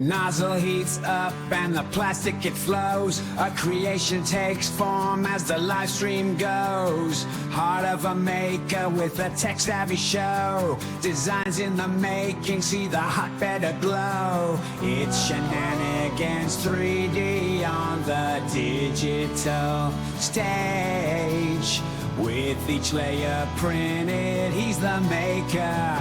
Nozzle heats up and the plastic it flows. A creation takes form as the live stream goes. Heart of a maker with a tech-savvy show. Designs in the making, see the hotbed aglow. It's Shenanigans 3D on the digital stage. With each layer printed, he's the maker.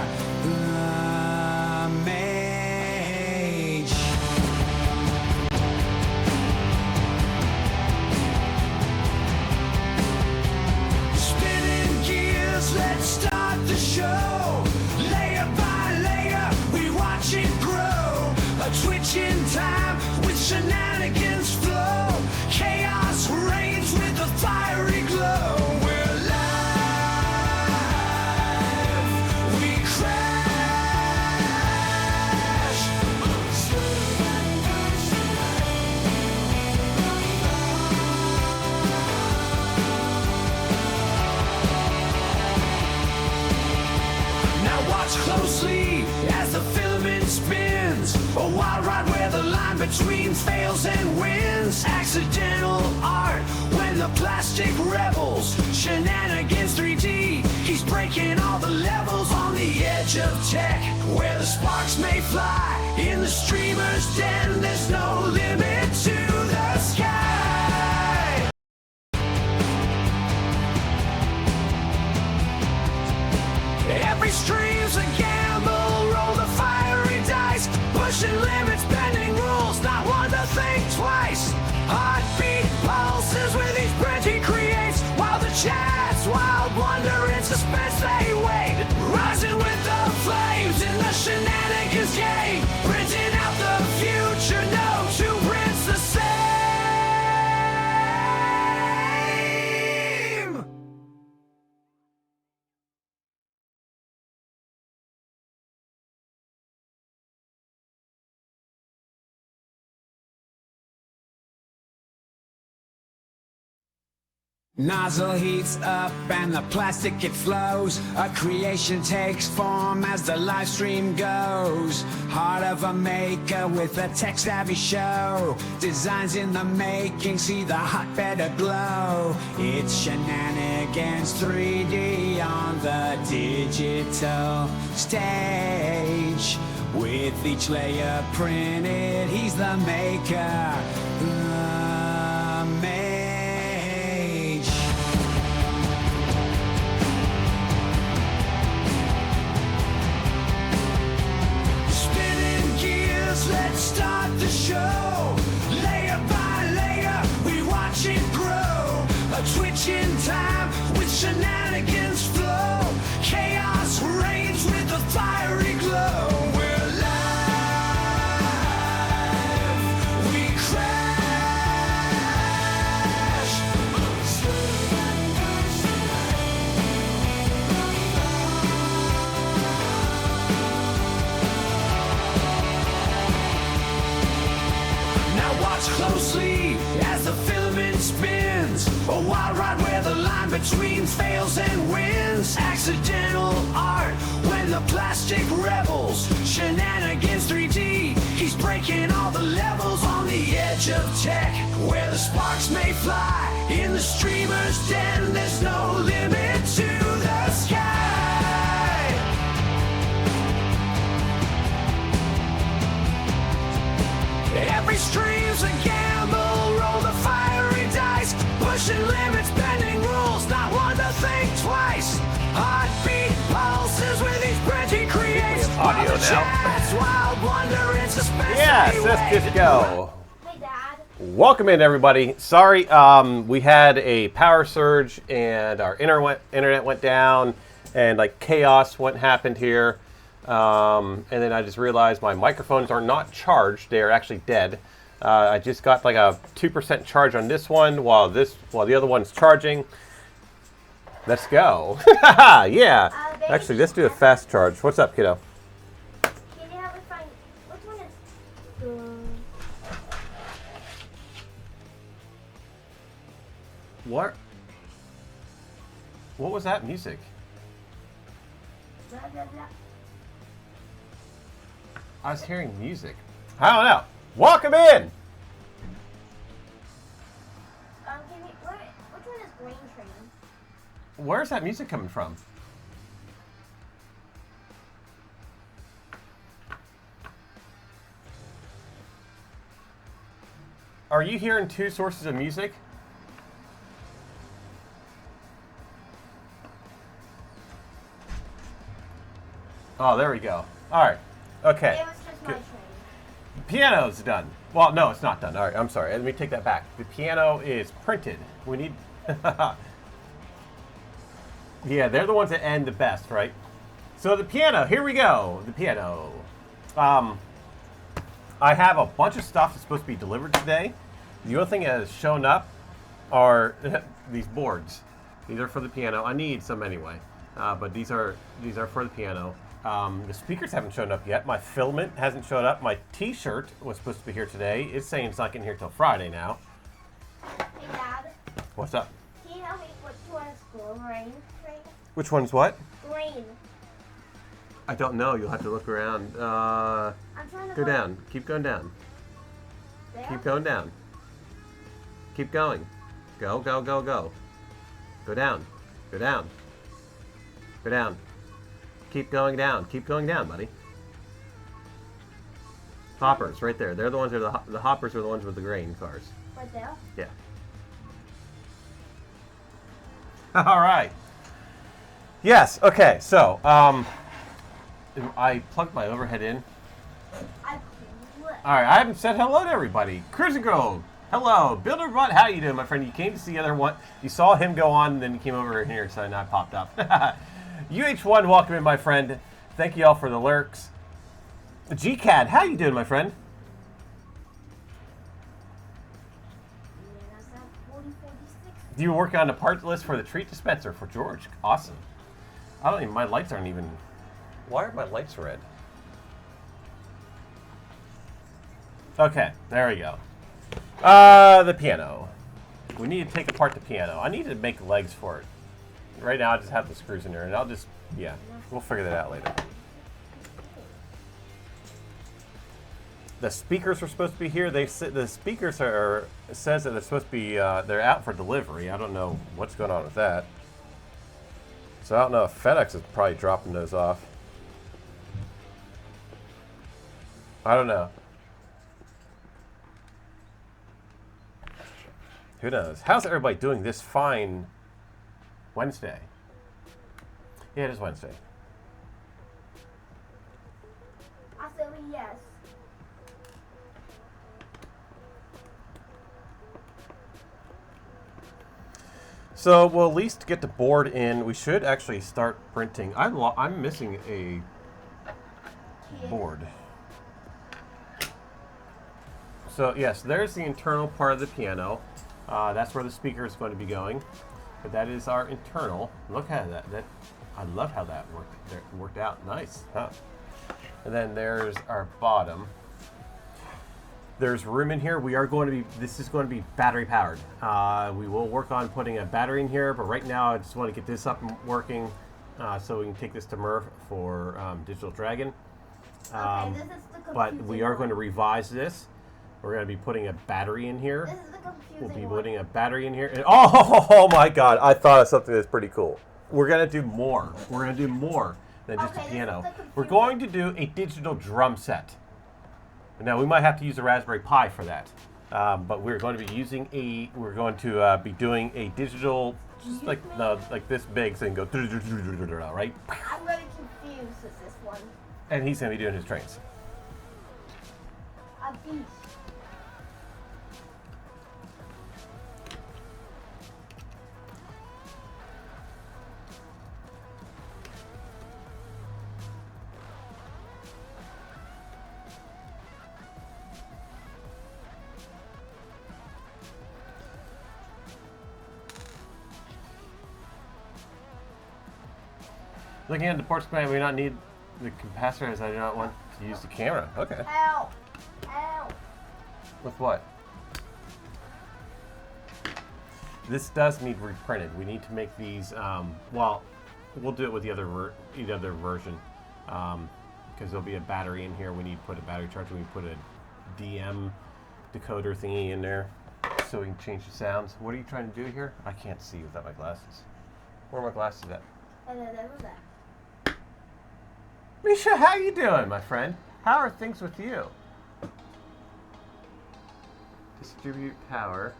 Let's start the show. Layer by layer, we watch it grow. A twitch in time with shenanigans flow. Chaos reigns with a fiery glow. We're live. We crash. Watch closely as the filament spins. A wild ride where the line between fails and wins. Accidental art when the plastic rebels. Shenanigans 3D, he's breaking all the levels on the edge of tech. Where the sparks may fly in the streamer's den. There's no limit to the sky. Every stream's a gamble, roll the fiery dice. Pushing limits, bending rules, not one to think twice. Heartbeat pulses with each print he creates. While the chat's wild wonder in suspense they wait. Rising with the flames in the shenanigans game. Printing out the future, no two prints the same. Nozzle heats up and the plastic it flows. A creation takes form as the live stream goes. Heart of a maker with a tech-savvy show. Designs in the making, see the hotbed aglow. It's Shenanigans 3D on the digital stage. With each layer printed, he's the maker. Let's start the show. Layer by layer, we watch it grow. A twitch in time with shenanigans flow. Chaos reigns with a fiery glow. We're live. We crash. Watch closely as the filament spins. A wild ride where the line between fails and wins. Accidental art when the plastic rebels. Shenanigans 3D, he's breaking all the levels on the edge of tech. Where the sparks may fly in the streamer's den. There's no limit to the sky. Every stream's a gamble, roll the fiery dice. Pushing limits, bending rules, not one to think twice. Heartbeat pulses with each print he creates. Audio now. Wild wonder in suspense. Yes, let's just go. Hey, Dad. Welcome in, everybody. Sorry, we had a power surge and our internet went down, and like chaos happened here. And then I just realized my microphones are not charged; they are actually dead. I just got like a 2% charge on this one, while the other one's charging. Let's go! Yeah. Actually, let's do a fast charge. What's up, kiddo? Can you help me find which one is? What? What was that music? Blah, blah, blah. I was hearing music. I don't know. Welcome in. Give me, which one is Green Train? Where's that music coming from? Are you hearing two sources of music? Oh, there we go. All right. Okay. It was just my Good. train. Piano's done. Well, no, it's not done. All right, I'm sorry. Let me take that back. The piano is printed. We need... Yeah, they're the ones that end the best, right? So the piano, here we go. The piano. I have a bunch of stuff that's supposed to be delivered today. The only thing that has shown up are these boards. These are for the piano. I need some anyway, but these are for the piano. The speakers haven't shown up yet. My filament hasn't showed up. My T-shirt was supposed to be here today. It's saying it's not getting here till Friday now. Hey, Dad. What's up? Can you tell me which one is Green Train? Which one's what? Green. I don't know. You'll have to look around. I'm trying to Go find down. Keep going down. There? Keep going down. Keep going. Go, go, go, go. Go down. Go down. Go down. Keep going down. Keep going down, buddy. Hoppers, right there. They're the ones that are the hoppers are the ones with the grain cars. Right there? Yeah. All right. Yes. Okay. So, I plugged my overhead in. I quit. All right. I haven't said hello to everybody. Cruising Grove. Hello, Builder Butt. How you doing, my friend? You came to see the other one. You saw him go on, and then you came over here, so I popped up. UH1, welcome in, my friend. Thank you all for the lurks. GCAD, how you doing, my friend? Yeah, that's at 4046. You were working on the part list for the treat dispenser for George. Awesome. I don't even. My lights aren't even. Why are my lights red? Okay, there we go. The piano. We need to take apart the piano. I need to make legs for it. Right now, I just have the screws in there, and I'll just, yeah, we'll figure that out later. The speakers are supposed to be here. The speakers says that they're supposed to be, they're out for delivery. I don't know what's going on with that. So I don't know if FedEx is probably dropping those off. I don't know. Who knows? How's everybody doing this fine Wednesday? Yeah, it is Wednesday. I said yes. So we'll at least get the board in. We should actually start printing. I'm missing a board. So yes, there's the internal part of the piano. That's where the speaker is going to be going. But that is our internal. Look at that. I love how that worked out. Nice. Huh? And then there's our bottom. There's room in here. This is going to be battery powered. We will work on putting a battery in here, but right now I just want to get this up and working so we can take this to Murph for Digital Dragon. Okay, this is the But confusing we are going to one. revise this. We're going to be putting a battery in here. This is the confusing We'll be one. putting a battery in here. And, oh my God! I thought of something that's pretty cool. We're gonna do more. We're gonna do more than just Okay, a this piano. is the We're confusing- going to do a digital drum set. Now we might have to use a Raspberry Pi for that, but we're going to be using We're going to be doing a digital, just like this big, so you can go right. I'm really confused with this one. And he's gonna be doing his trains. A beast. Looking at the port command, we do not need the capacitor as I do not want to use the camera. Okay. Ow. Ow. With what? This does need reprinted. We need to make these. Well, we'll do it with the other version because there'll be a battery in here. We need to put a battery charger. We put a DM decoder thingy in there so we can change the sounds. What are you trying to do here? I can't see without my glasses. Where are my glasses at? Misha, how you doing, my friend? How are things with you? Distribute power.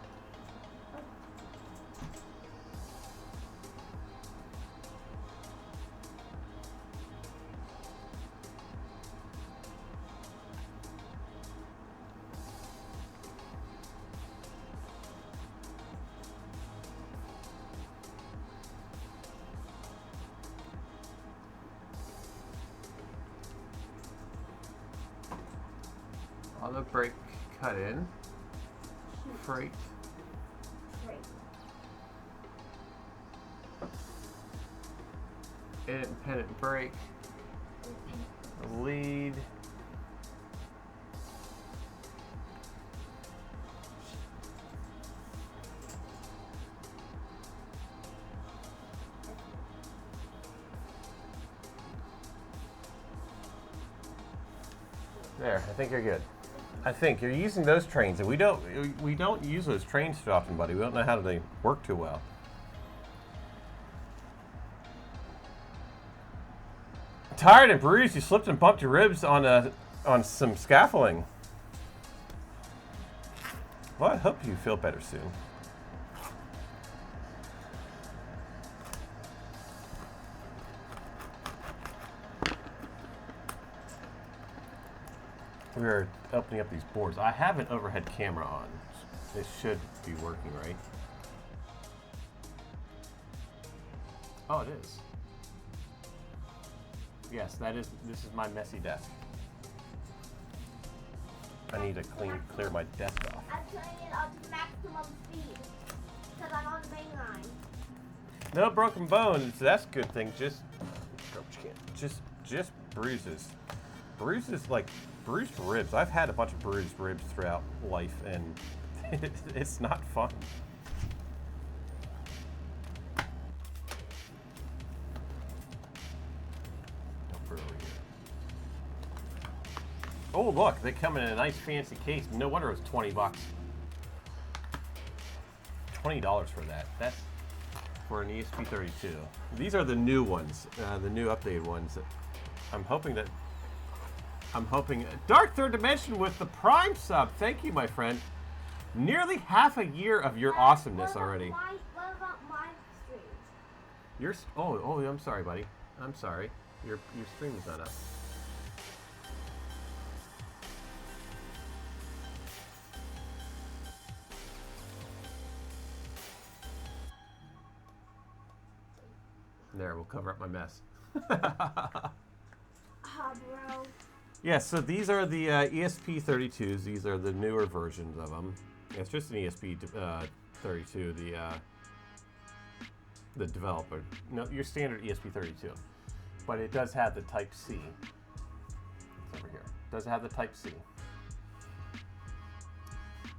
Auto brake cut in. Freight. Independent brake. Lead. There, I think you're good. I think you're using those trains, and we don't use those trains too often, buddy. We don't know how they work too well. Tired and bruised, you slipped and bumped your ribs on some scaffolding. Well, I hope you feel better soon. We're opening up these boards. I have an overhead camera on. It should be working, right? Oh, it is. Yes, this is my messy desk. I need to clear my desk off. I'm turning it on to maximum speed because I'm on the main line. No broken bones. That's a good thing. Just bruises. Bruises, like bruised ribs. I've had a bunch of bruised ribs throughout life, and it's not fun. Don't put it over here. Oh, look, they come in a nice fancy case. No wonder it was $20. $20 for that. That's for an ESP32. These are the new ones, the new updated ones. I'm hoping Dark Third Dimension with the Prime sub. Thank you, my friend. Nearly half a year of your awesomeness already. What about my stream? Oh, I'm sorry, buddy. I'm sorry. Your stream is not up. There, we'll cover up my mess. Bro. Yeah, so these are the ESP32s. These are the newer versions of them. It's just an ESP32, the developer. No, your standard ESP32. But it does have the Type C. It's over here. It does have the Type C.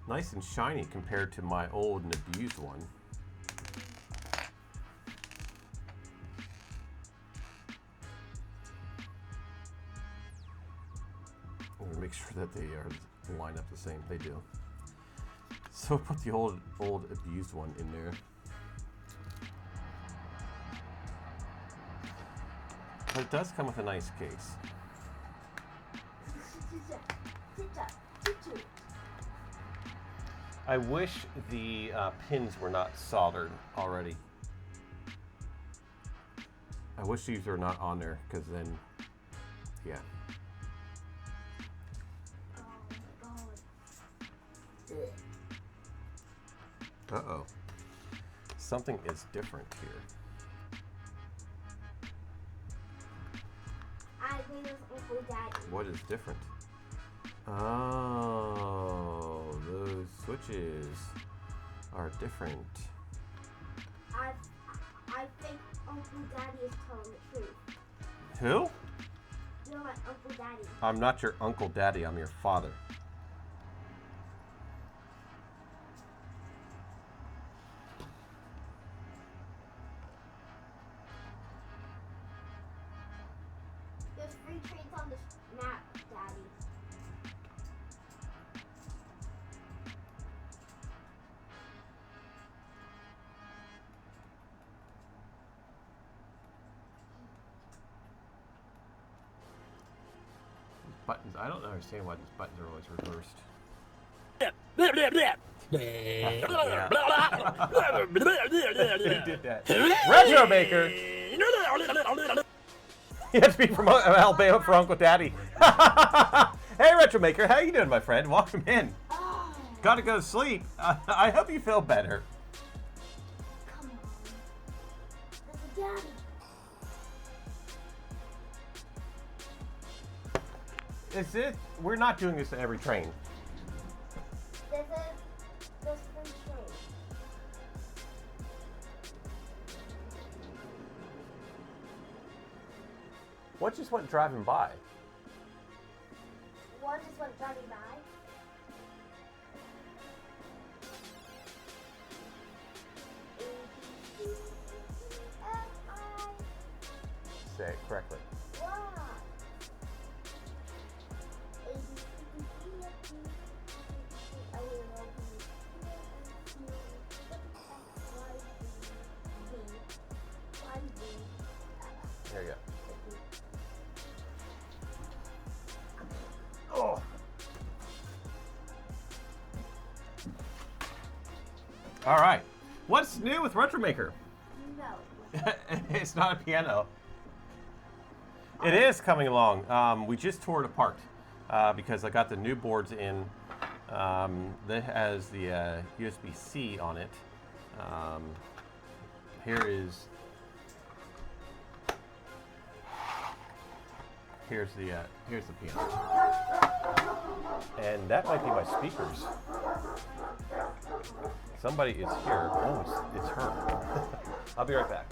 Nice and shiny compared to my old and abused one. Make sure that they are lined up the same. They do. So put the old abused one in there. But it does come with a nice case. I wish the pins were not soldered already. I wish these are not on there, because then, yeah. Uh-oh. Something is different here. I think it's Uncle Daddy. What is different? Oh, those switches are different. I think Uncle Daddy is telling the truth. Who? You're my Uncle Daddy. I'm not your Uncle Daddy, I'm your father. There's free trains on the map, Daddy. buttons. I don't understand why these buttons are always reversed. Who did that? Retro Maker! You have to be from Alabama for Uncle Daddy. Hey, Retro Maker, how you doing, my friend? Welcome in. Gotta go to sleep. I hope you feel better. Come on. That's a daddy. Is it? We're not doing this to every train. This is the spring train. What just went driving by? One just went driving by. A-B-C-D-E-F-I. Say it correctly. Y. A-B-C-D-E-F-G. There you go. Oh. All right. What's new with Retro Maker? No. It's not a piano. It is coming along. We just tore it apart because I got the new boards in. That has the USB-C on it. Here's the piano, and that might be my speakers. Somebody is here. Oh, it's her. I'll be right back.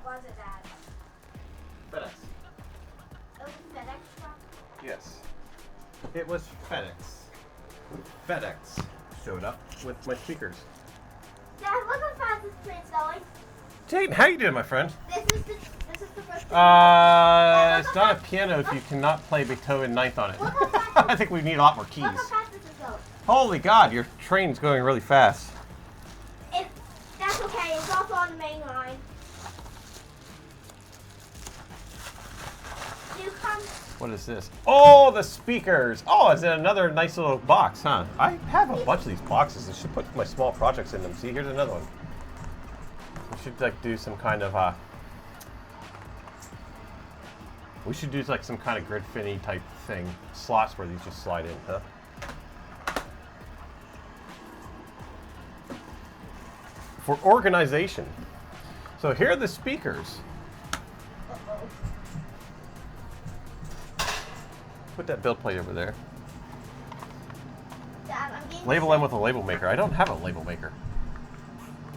Was it that? FedEx. It was FedEx truck? Yes. It was FedEx. FedEx showed up with my speakers. Dad, look how fast this train's going. Jayden, how you doing, my friend? This is the first It's not a piano if you cannot play Beethoven Ninth on it. Look how fast I think we need a lot more keys. Look how fast this is going. Holy God, your train's going really fast. That's okay, it's also on the main line. You come. What is this? Oh, the speakers. Oh, it's in another nice little box, huh? I have a bunch of these boxes. I should put my small projects in them. See, here's another one. We should like do some kind of we should do like some kind of Gridfini type thing. Slots where these just slide in, huh? For organization. So here are the speakers. Put that build plate over there. Dad, I'm getting Label them with a label maker. I don't have a label maker.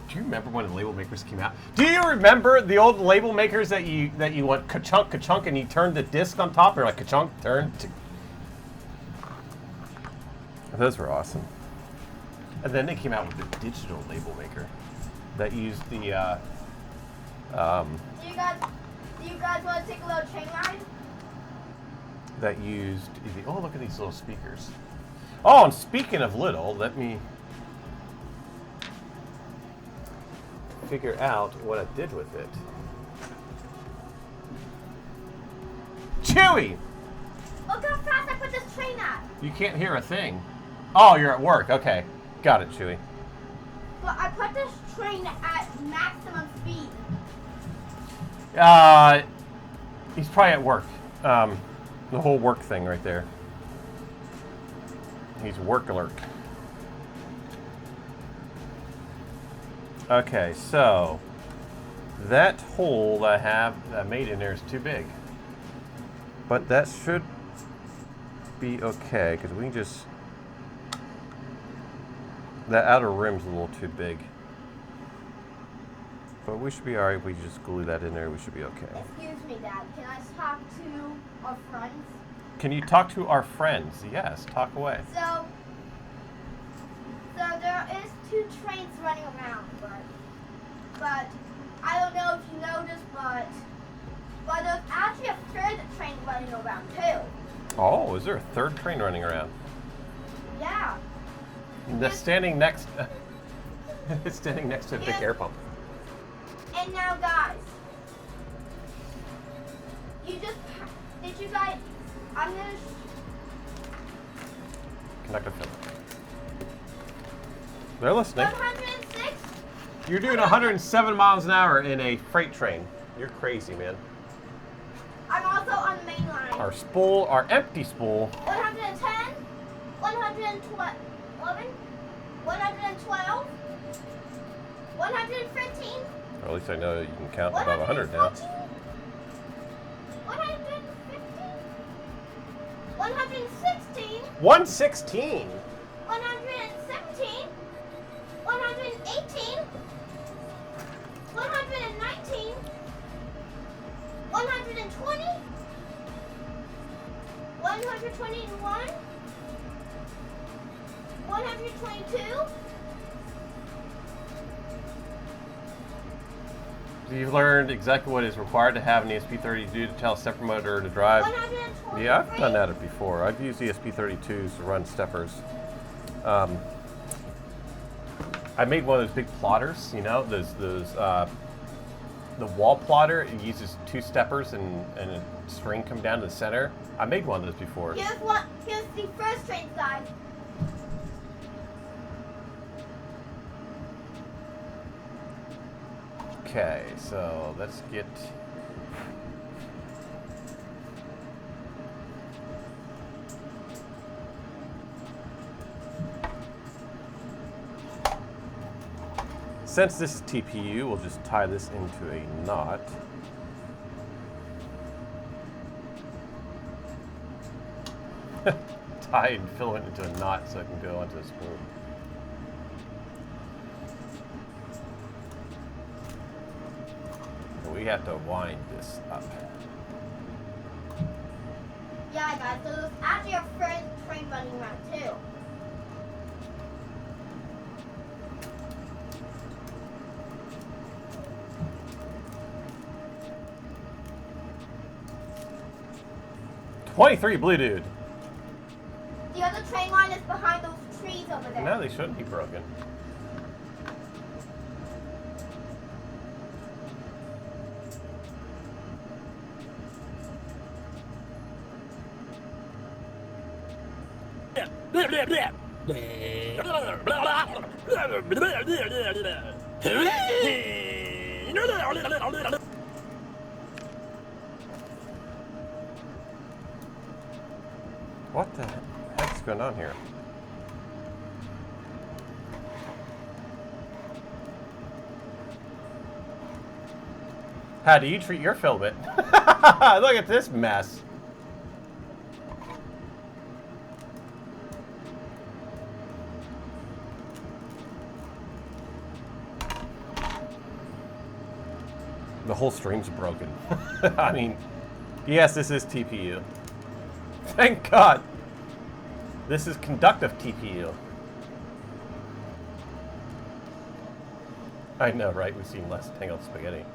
Do you remember when the label makers came out? Do you remember the old label makers that you went ka-chunk, ka-chunk, and you turned the disc on top? Or like ka-chunk, turn. Those were awesome. And then they came out with the digital label maker that used the. Do you guys want to take a little train ride? That used the. Oh, look at these little speakers. Oh, and speaking of little, let me figure out what I did with it. Chewy! Look how fast I put this train at. You can't hear a thing. Oh, you're at work. Okay. Got it, Chewy. But I put this train at maximum speed. He's probably at work. The whole work thing right there. He's work alert. Okay, so that hole that I made in there is too big. But that should be okay, because we can just... That outer rim's a little too big. But we should be alright if we just glue that in there. We should be okay. Excuse me, Dad. Can I talk to our friends? Can you talk to our friends? Yes, talk away. So there is 2 trains running around, but I don't know if you noticed, but there's actually a 3rd train running around too. Oh, is there a 3rd train running around? Yeah. That's standing next. It's standing next to a big air pump. And now, guys, did you guys? I'm gonna. Conductor film. They're listening. 106. You're doing 107 miles an hour in a freight train. You're crazy, man. I'm also on the main line. Our spool, our empty spool. 110, 112, 112, 115. Or at least I know you can count above 100 now. 115, 116, 116. 117, 118, 119, 120, 121, 122. You've learned exactly what is required to have an ESP32 to tell a stepper motor to drive. 123. Yeah, I've done that before. I've used ESP32s to run steppers. I made one of those big plotters, you know, the wall plotter. It uses 2 steppers and a string come down to the center. I made one of those before. Here's the first train side. Okay, so let's get... Since this is TPU, we'll just tie this into a knot. Tie and fill it into a knot so it can go onto a spool. We have to wind this up. Yeah, guys, so there's actually a first train running around too. "23 Blue Dude." The other train line is behind those trees over there. No, they shouldn't be broken. What the heck's going on here? How do you treat your filament? Look at this mess. The whole stream's broken. I mean, yes, this is TPU. Thank God. This is conductive TPU. I know, right? We've seen less tangled spaghetti.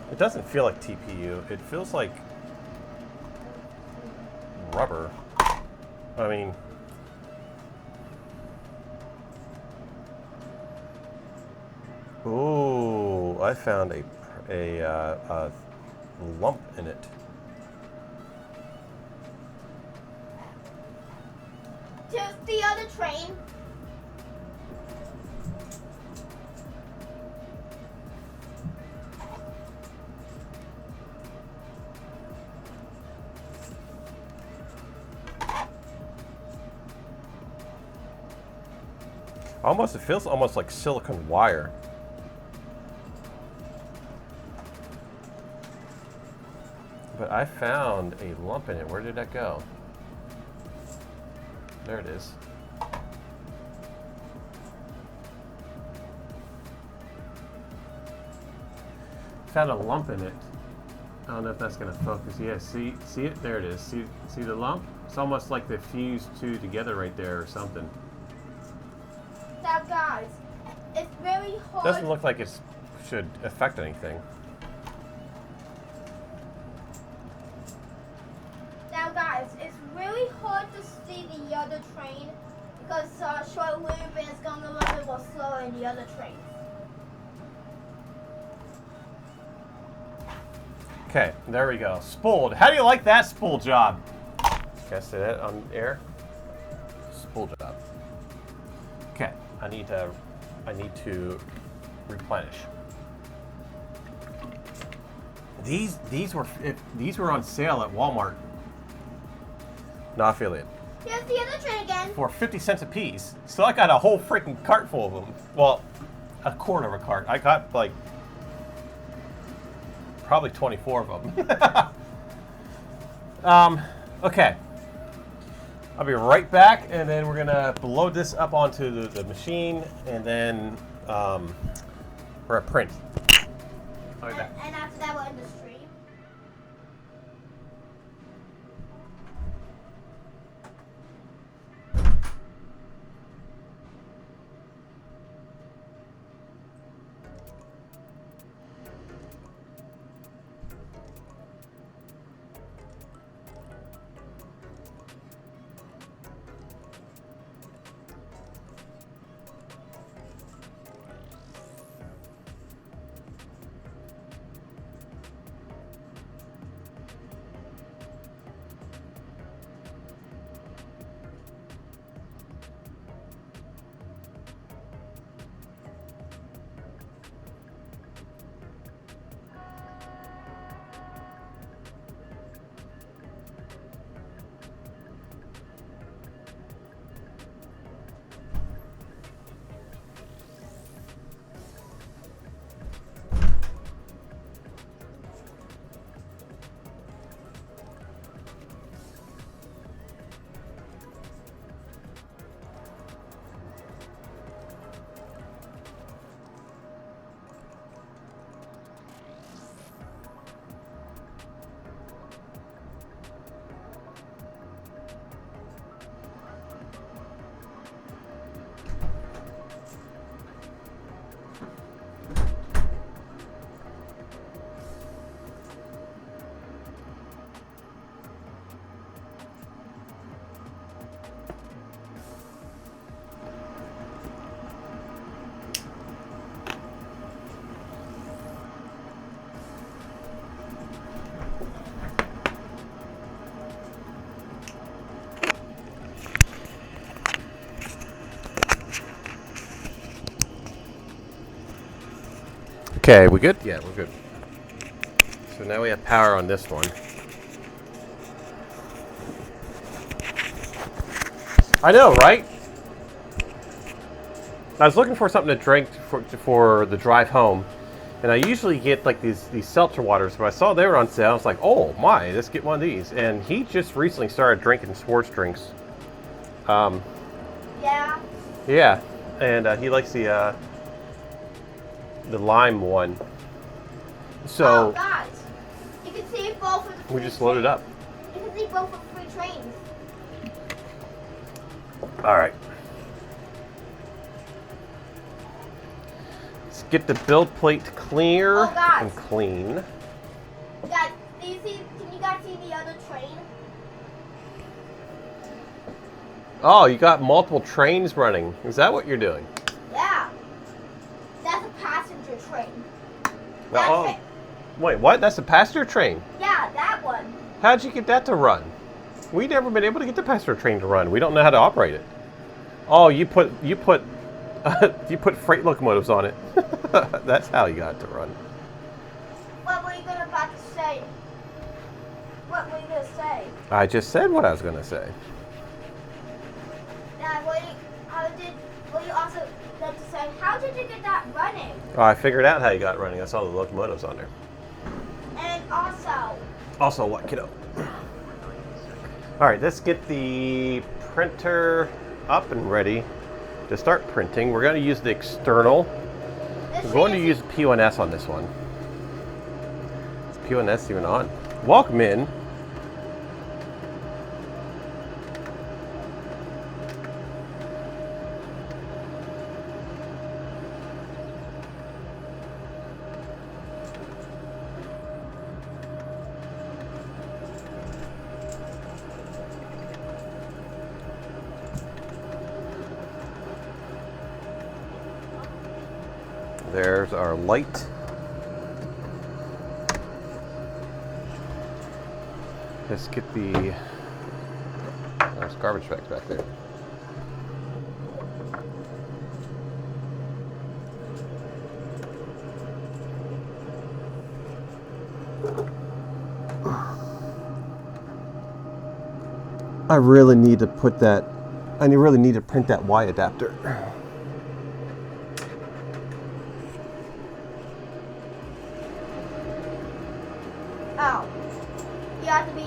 It doesn't feel like TPU. It feels like rubber. I mean... Ooh, I found a lump in it. Just the other train. Almost, it feels almost like silicone wire. But I found a lump in it. Where did that go? There it is. Found a lump in it. I don't know if that's going to focus. Yeah, see it? There it is. See the lump? It's almost like they fused two together right there or something. Now, guys, it's very hard. Doesn't look like it should affect anything. Now, guys, it's really hard to see the other train because short loop and it's going a little bit more slower in the other trains. Okay, there we go. Spooled. How do you like that spool job? Can I say that on air? Spool job. Okay, I need to replenish. These were on sale at Walmart. Not affiliate. Here's the other train again. For 50 cents a piece. So I got a whole freaking cart full of them. Well, a quarter of a cart. I got like probably 24 of them. Okay. I'll be right back, and then we're gonna load this up onto the machine, and then we're at print. I'll be back. And after that, we'll end the stream. Okay, we good? Yeah, we're good. So now we have power on this one. I know, right? I was looking for something to drink for the drive home, and I usually get like these seltzer waters, but I saw they were on sale. I was like, oh my, let's get one of these. And he just recently started drinking sports drinks. Yeah. Yeah, and he likes the lime one. So Oh, guys, you can see both of the we free just loaded trains. up. You can see both of the free trains. All right. Let's get the build plate clear Oh, guys. and clean. Guys, can you guys see the other train? Oh, you got multiple trains running. Is that what you're doing? Yeah. That's a passenger train. Oh. Wait, what? That's a passenger train? Yeah, that one. How'd you get that to run? We've never been able to get the passenger train to run. We don't know how to operate it. Oh, you put you put freight locomotives on it. That's how you got it to run. What were you about to say? What were you going to say? I just said what I was going to say. Dad, were you also going to say, how did you get that running? Oh, I figured out how you got it running. I saw the locomotives on there. And also... Also, what, kiddo? All right, let's get the printer up and ready to start printing. We're going to use the external. We're going to use P1S on this one. Is P1S even on? Welcome in. There's our light. Let's get the... There's garbage bags back there. I really need to put that... I really need to print that Y adapter. Oh. You have to be...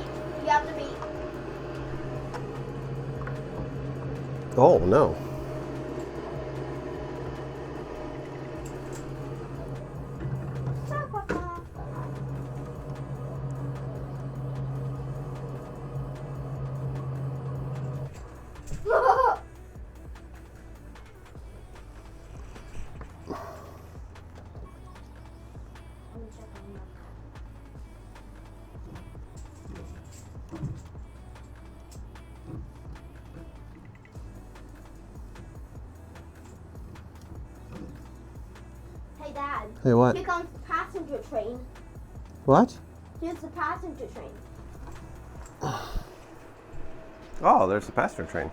Oh, no. Hey, Dad. Hey, what? Here comes the passenger train. What? Here's the passenger train. Oh, there's the passenger train.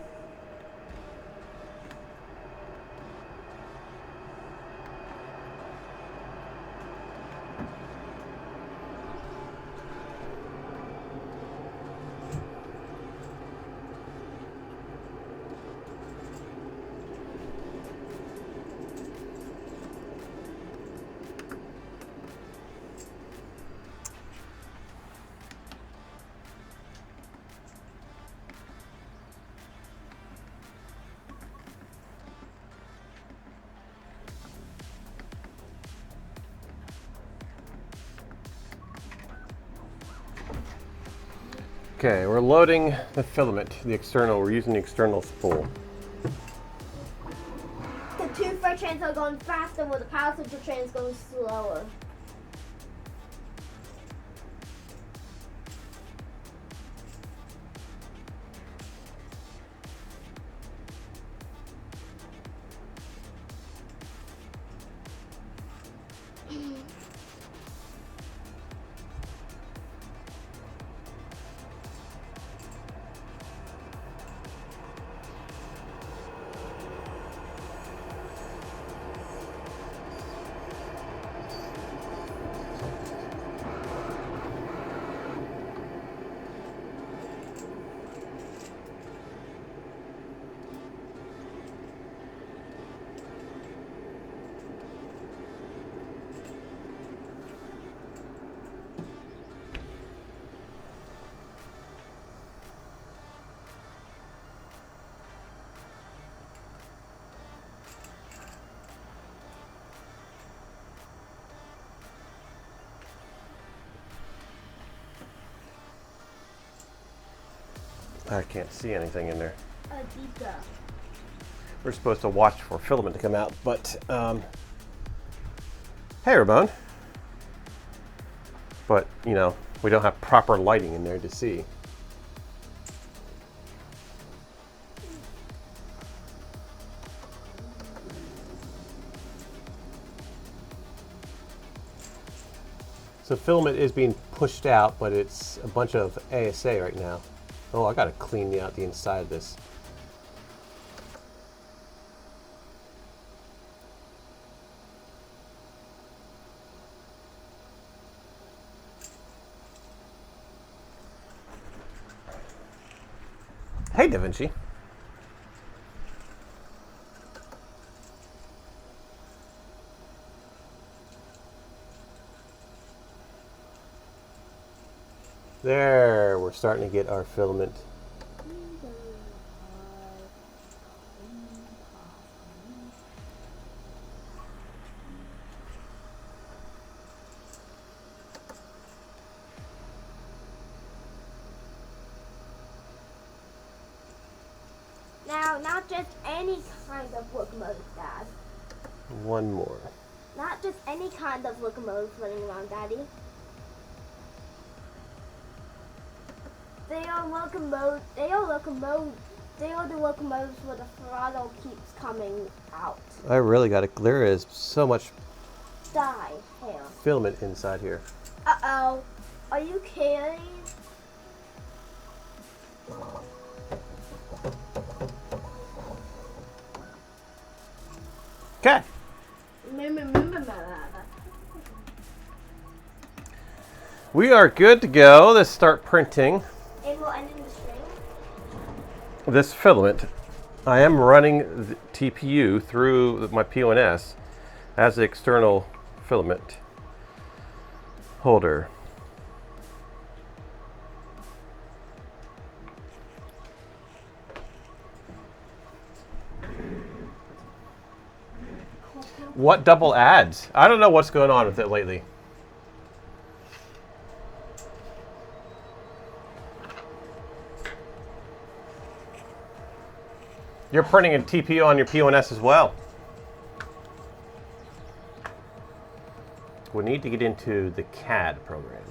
Okay, we're loading the filament, the external. We're using the external spool. The two freight trains are going faster while the passenger train is going slower. I can't see anything in there. Adika. We're supposed to watch for filament to come out, but hey, Ramon. But, you know, we don't have proper lighting in there to see. the filament is being pushed out, but it's a bunch of ASA right now. Oh, I gotta clean out the inside of this. Hey, Da Vinci. There, we're starting to get our filament. Now, not just any kind of locomotive, Dad. One more. Not just any kind of locomotive running around, Daddy. They are the locomotives where the throttle keeps coming out. I really got to. There is so much Die here. filament inside here. Uh-oh. Are you kidding? Okay. We are good to go. Let's start printing It will end in the string. this filament. I am running the TPU through my PONS as the external filament holder. What double adds? I don't know what's going on with it lately. You're printing a TPU on your PONS as well. We need to get into the CAD program.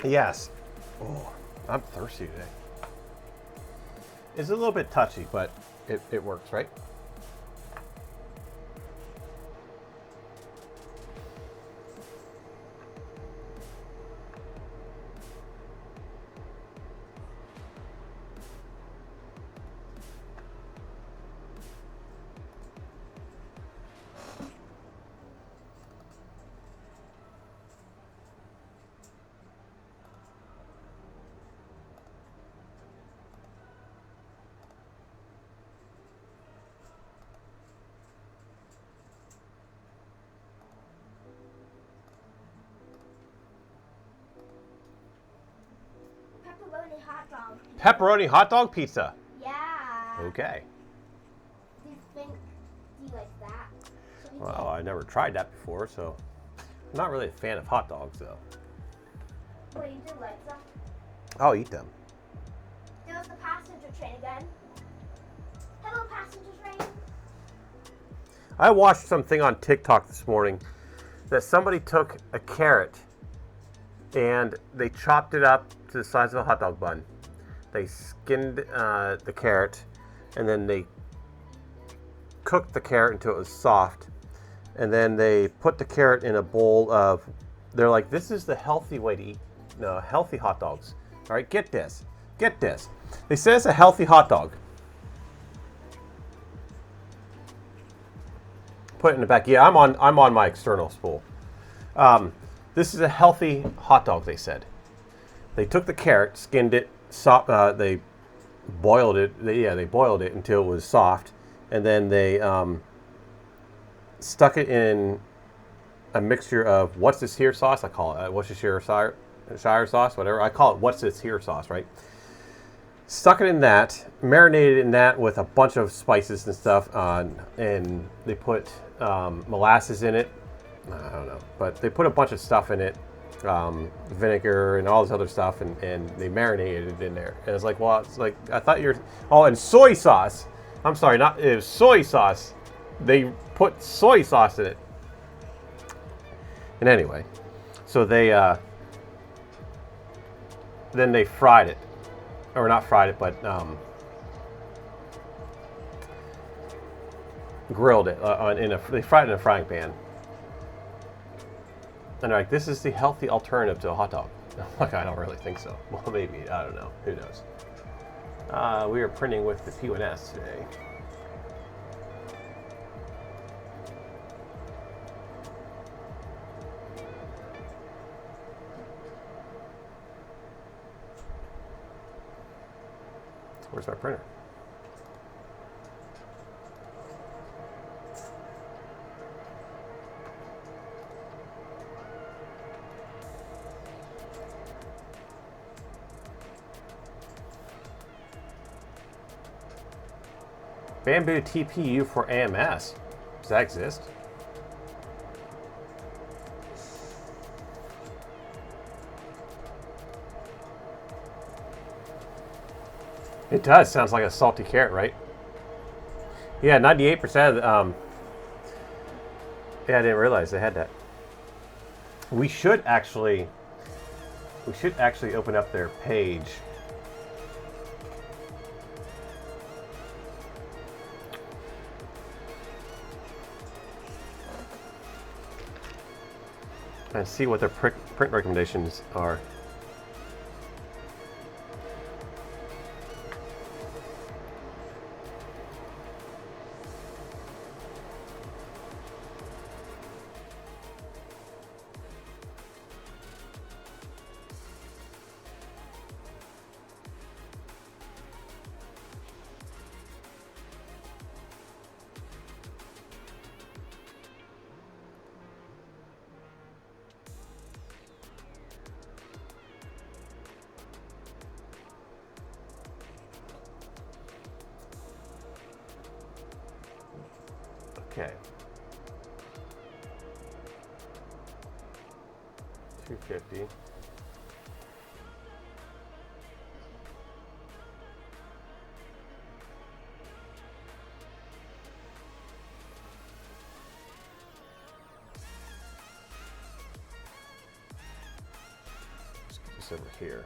Yes. Oh, I'm thirsty today. It's a little bit touchy, but it works, right? Pepperoni hot dog. Pepperoni hot dog pizza. Yeah. Okay. Do you like that? Well, I never tried that before, so I'm not really a fan of hot dogs, though. Wait, you do like them? I'll eat them. There's the passenger train again. Hello, passenger train. I watched something on TikTok this morning that somebody took a carrot and they chopped it up to the size of a hot dog bun. They skinned the carrot and then they cooked the carrot until it was soft. And then they put the carrot in a bowl of, they're like, this is the healthy way to eat, healthy hot dogs. All right, get this. They say it's a healthy hot dog. Put it in the back. Yeah, I'm on my external spool. This is a healthy hot dog, they said. They took the carrot, skinned it, they boiled it. They boiled it until it was soft, and then they stuck it in a mixture of what's this here sauce? I call it what's this here Shire sauce, whatever. I call it what's this here sauce, right? Stuck it in that, marinated in that with a bunch of spices and stuff, and they put molasses in it. I don't know, but they put a bunch of stuff in it, vinegar and all this other stuff, and they marinated it in there. And it's like, well, it's like, I thought you're, oh, and soy sauce. I'm sorry, not, it was soy sauce. They put soy sauce in it. And anyway, so they, then they fried it. Or not fried it, but grilled it they fried it in a frying pan. And they're like, this is the healthy alternative to a hot dog. I'm like, I don't really think so. Well, maybe. I don't know. Who knows? We are printing with the P1S today. Where's my printer? Bamboo TPU for AMS. Does that exist? It does. Sounds like a salty carrot, right? Yeah, 98%. Yeah, I didn't realize they had that. We should actually open up their page. And see what their print recommendations are. Okay. 250. Let's get this over here.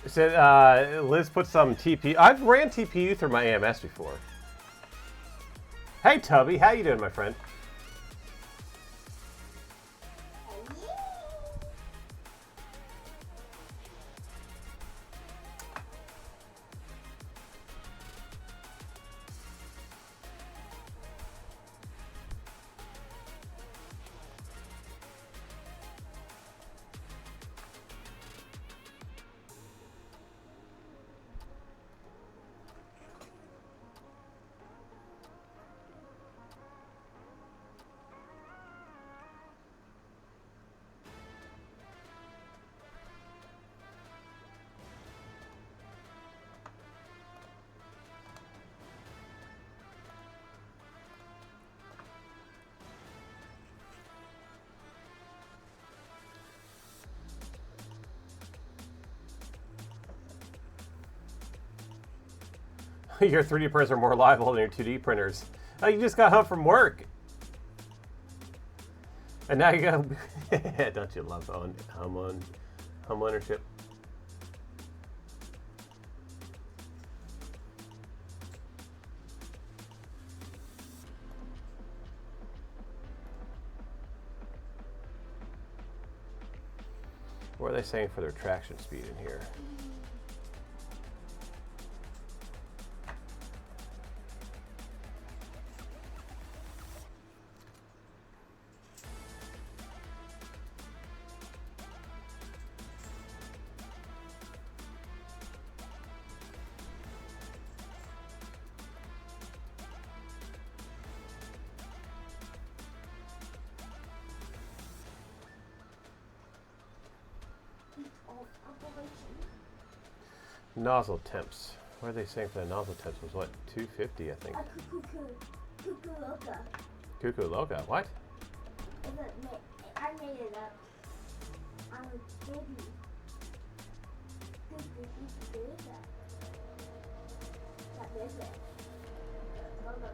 It said, Liz put some TPU. I've ran TPU through my AMS before. Hey, Tubby. How you doing, my friend? Your 3D printers are more reliable than your 2D printers. Oh, you just got home from work. And now you go. Don't you love home ownership? What are they saying for their traction speed in here? Nozzle temps. What are they saying for the nozzle temps? Was what, 250, I think. Cuckoo Loca. Cuckoo Loca. What? I made it up. I'm a baby. Cuckoo Loca. That is it. Loca.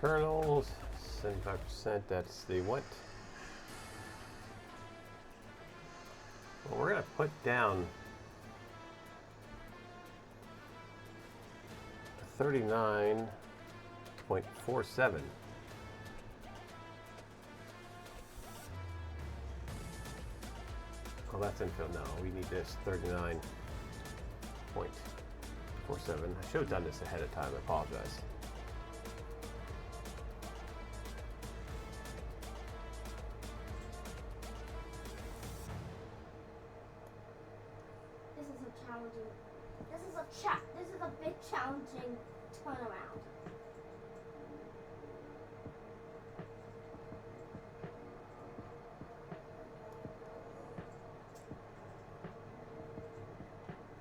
Internals, 75%. That's the what? Well, we're going to put down 39.47. Oh, that's infill. No, we need this 39.47. I should have done this ahead of time. I apologize. This is a big challenging turnaround.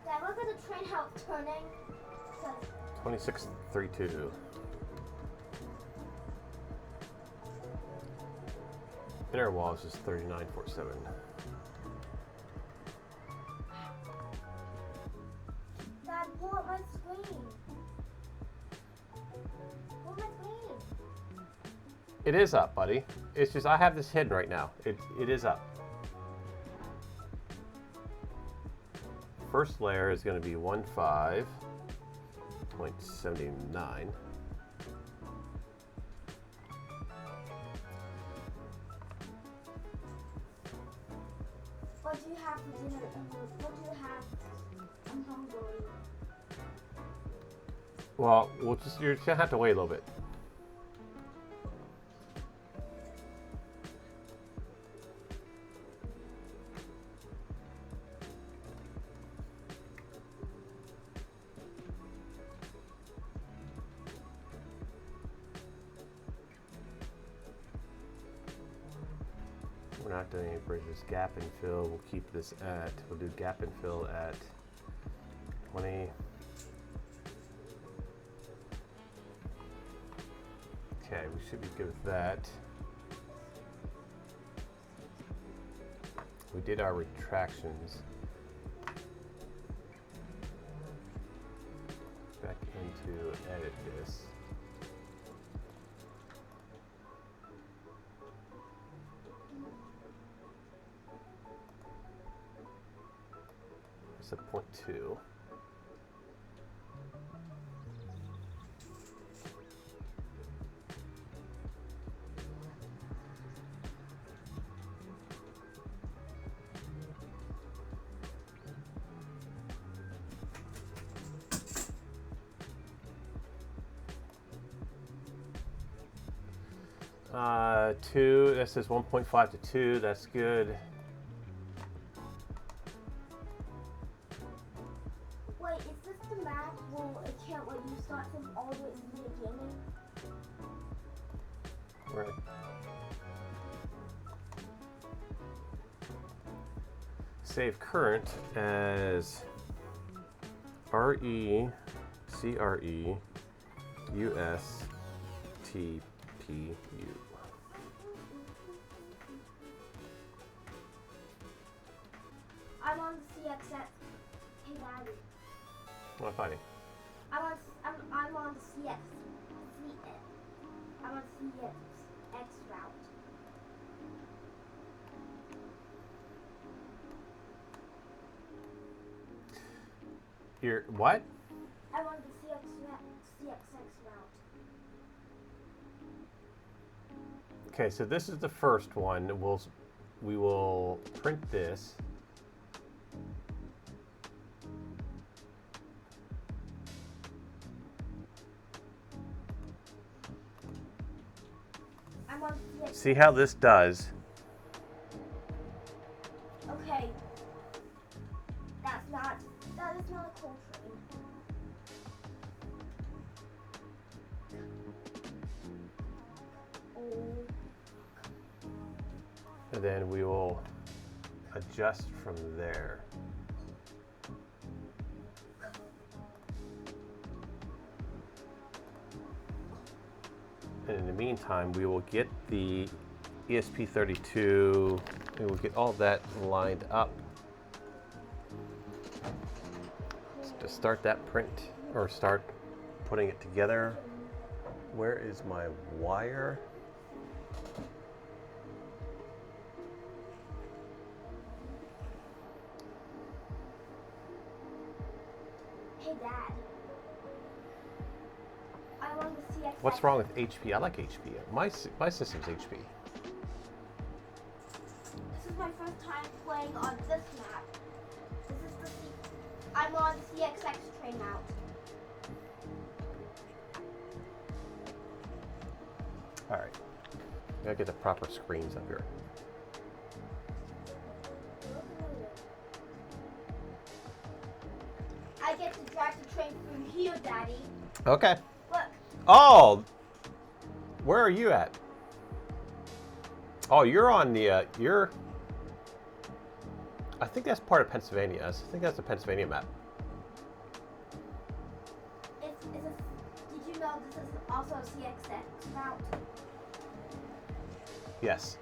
Dad, look at the train how it's turning. 26.32. Inner walls is 39.47. Dad, pull up my screen. Pull up my screen. It is up, buddy. It's just I have this hidden right now. It is up. First layer is going to be 15.79. What do you have for dinner? What do you have? I'm hungry. Well, you're just gonna have to wait a little bit. We're not doing any bridges. Gap and fill. We'll keep this at. We'll do gap and fill at 20. Okay, we should be good with that. We did our retractions. Back into edit this. It's a 0.2. Two, that says 1.5 to 2, that's good. Wait, is this the map where it can't let you start from all the way to the beginning? Right. Save current as RECRE USTPU. I'm on the CXX. Hey, Daddy. What fighting? I'm on the CX. I'm on CX route. You're what? I'm on the CXX route. Okay, so this is the first one. We will print this. I'm on CX. See how this does. Okay. That is not a cool train. Oh. and then we will adjust from there. And in the meantime, we will get the ESP32, and we'll get all that lined up to start that print, or start putting it together. Where is my wire? Hey, Dad. I want to see. What's wrong with HP? I like HP. My system's HP. This is my first time playing on this map. This is the I'm on the CXX train now. All right. Gotta get the proper screens up here. I get to drive the train through here, Daddy. Okay. Look. Oh, where are you at? Oh, you're on the, I think that's part of Pennsylvania. I think that's the Pennsylvania map. Did you know this is also a CXX route? Yes.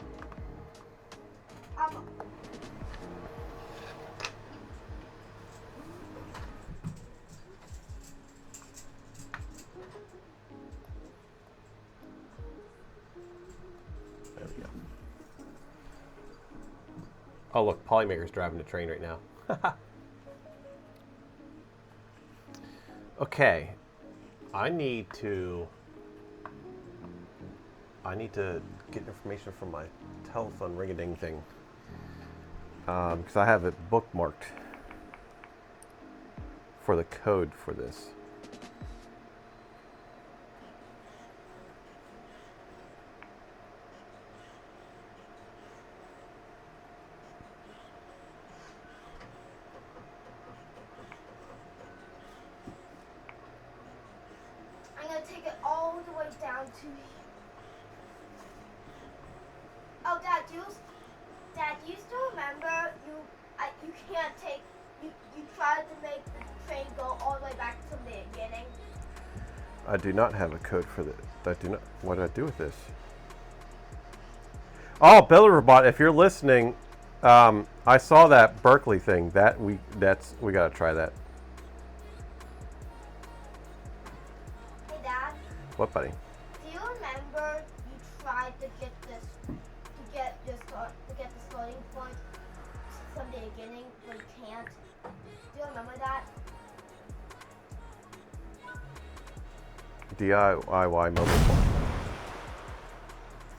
There we go. Oh, look, Polymaker's driving the train right now. Okay. I need to get information from my telephone ring-a-ding thing. Because I have it bookmarked for the code for this. I'm gonna take it all the way down to. Oh, Dad, do you still remember you can't take you tried to make the train go all the way back to the beginning? I do not have a code for this. What do I do with this? Oh, Builder-Robot, if you're listening, I saw that Berkeley thing. We gotta try that. Hey, Dad. What, buddy? Do you remember you tried to get the starting point from the beginning, but you can't? Do you remember that? DIY mobile phone.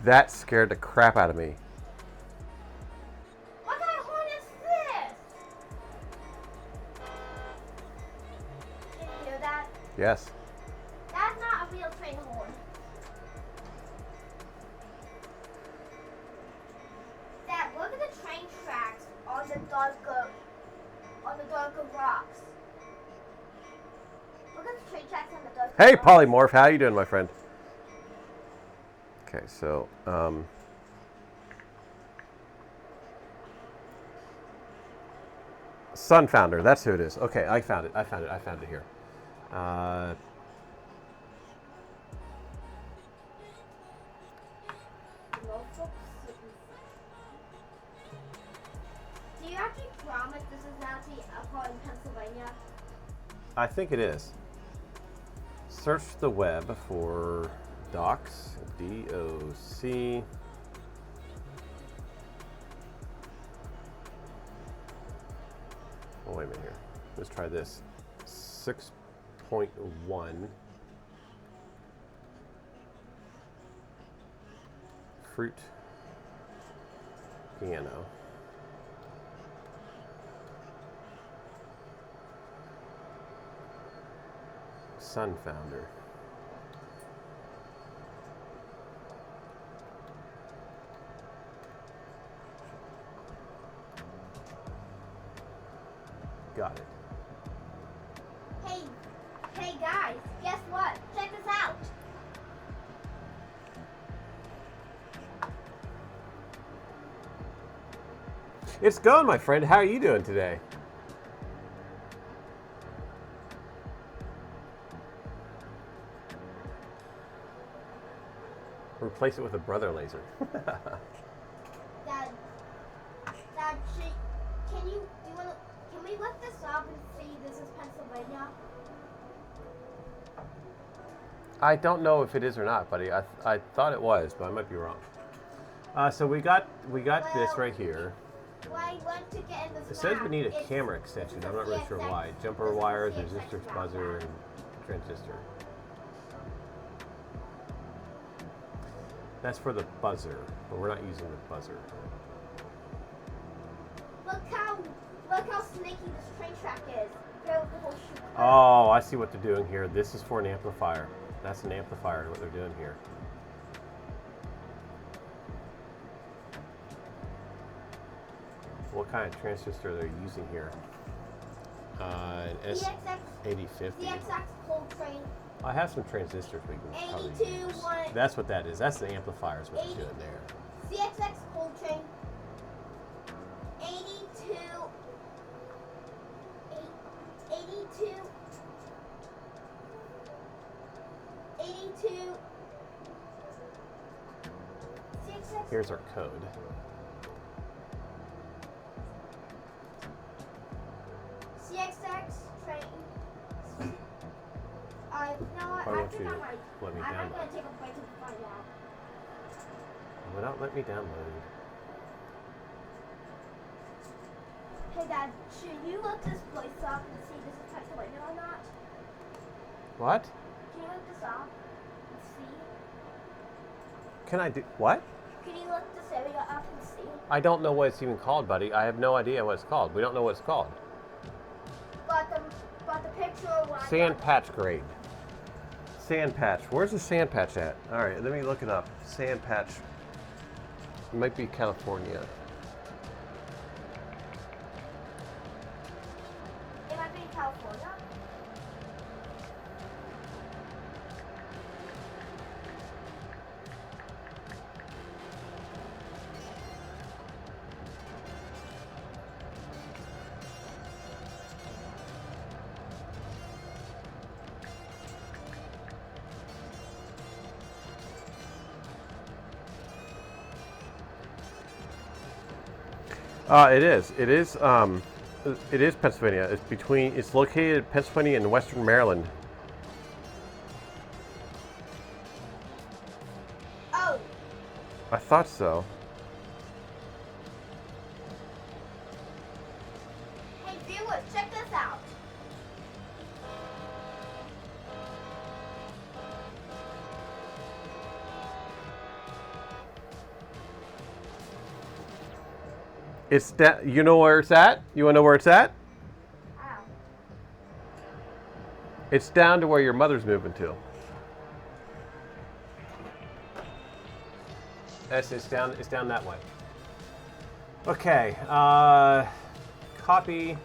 That scared the crap out of me. What kind of horn is this? Can you hear that? Yes. That's not a real train horn. Dad, look at the train tracks on the darker rocks. Look at the train tracks on the darker Hey, rocks. Polymorph, how you doing, my friend? Okay, so Sunfounder, that's who it is. Okay, I found it here. Do you actually promise this is actually a part in Pennsylvania? I think it is. Search the web for docs, D-O-C. Oh, wait a minute here. Let's try this. 6.1. Fruit piano. Sunfounder. Got it. Hey guys, guess what? Check this out. It's going, my friend. How are you doing today? Replace it with a brother laser. Dad, can we look this up and see this is Pennsylvania? I don't know if it is or not, buddy. I thought it was, but I might be wrong. So we got this right here. Well, I went to get in this It says we map. need a It's- camera extension. I'm not really sure CXX. why. Jumper This is a wires, CXX resistor, map. buzzer, and transistor. That's for the buzzer, but we're not using the buzzer. Look how snaky this train track is. Compared with the whole shoot. Oh, I see what they're doing here. This is for an amplifier. That's an amplifier, what they're doing here. What kind of transistor they're using here? An CXX S8050. CXX cold train. I have some transistors we can probably 82, use. one- That's what that is. That's the amplifier is what they're doing there. CXX cold train. 82. 82. 82. CXX. Here's our code. CXX train. No, Why I don't think you I might. let me I'm download? not gonna take a break to find out. It would not let me download. Hey Dad, should you look this place up and see if this is Pennsylvania or not? What? Can you look this up and see? Can I do what? Can you look this area up and see? I don't know what it's even called, buddy. I have no idea what it's called. We don't know what it's called. But the picture when I Sand patch grade. Sand patch. Where's the sand patch at? All right, let me look it up. Sand patch. It might be California. It might be in California. It is. It is. It is Pennsylvania. It's between. It's located in Pennsylvania and Western Maryland. Oh, I thought so. hey viewers, check this out. It's that. You know where it's at? You want to know where it's at? Ow. It's down to where your mother's moving to. It's down. It's down that way. Okay. Copy.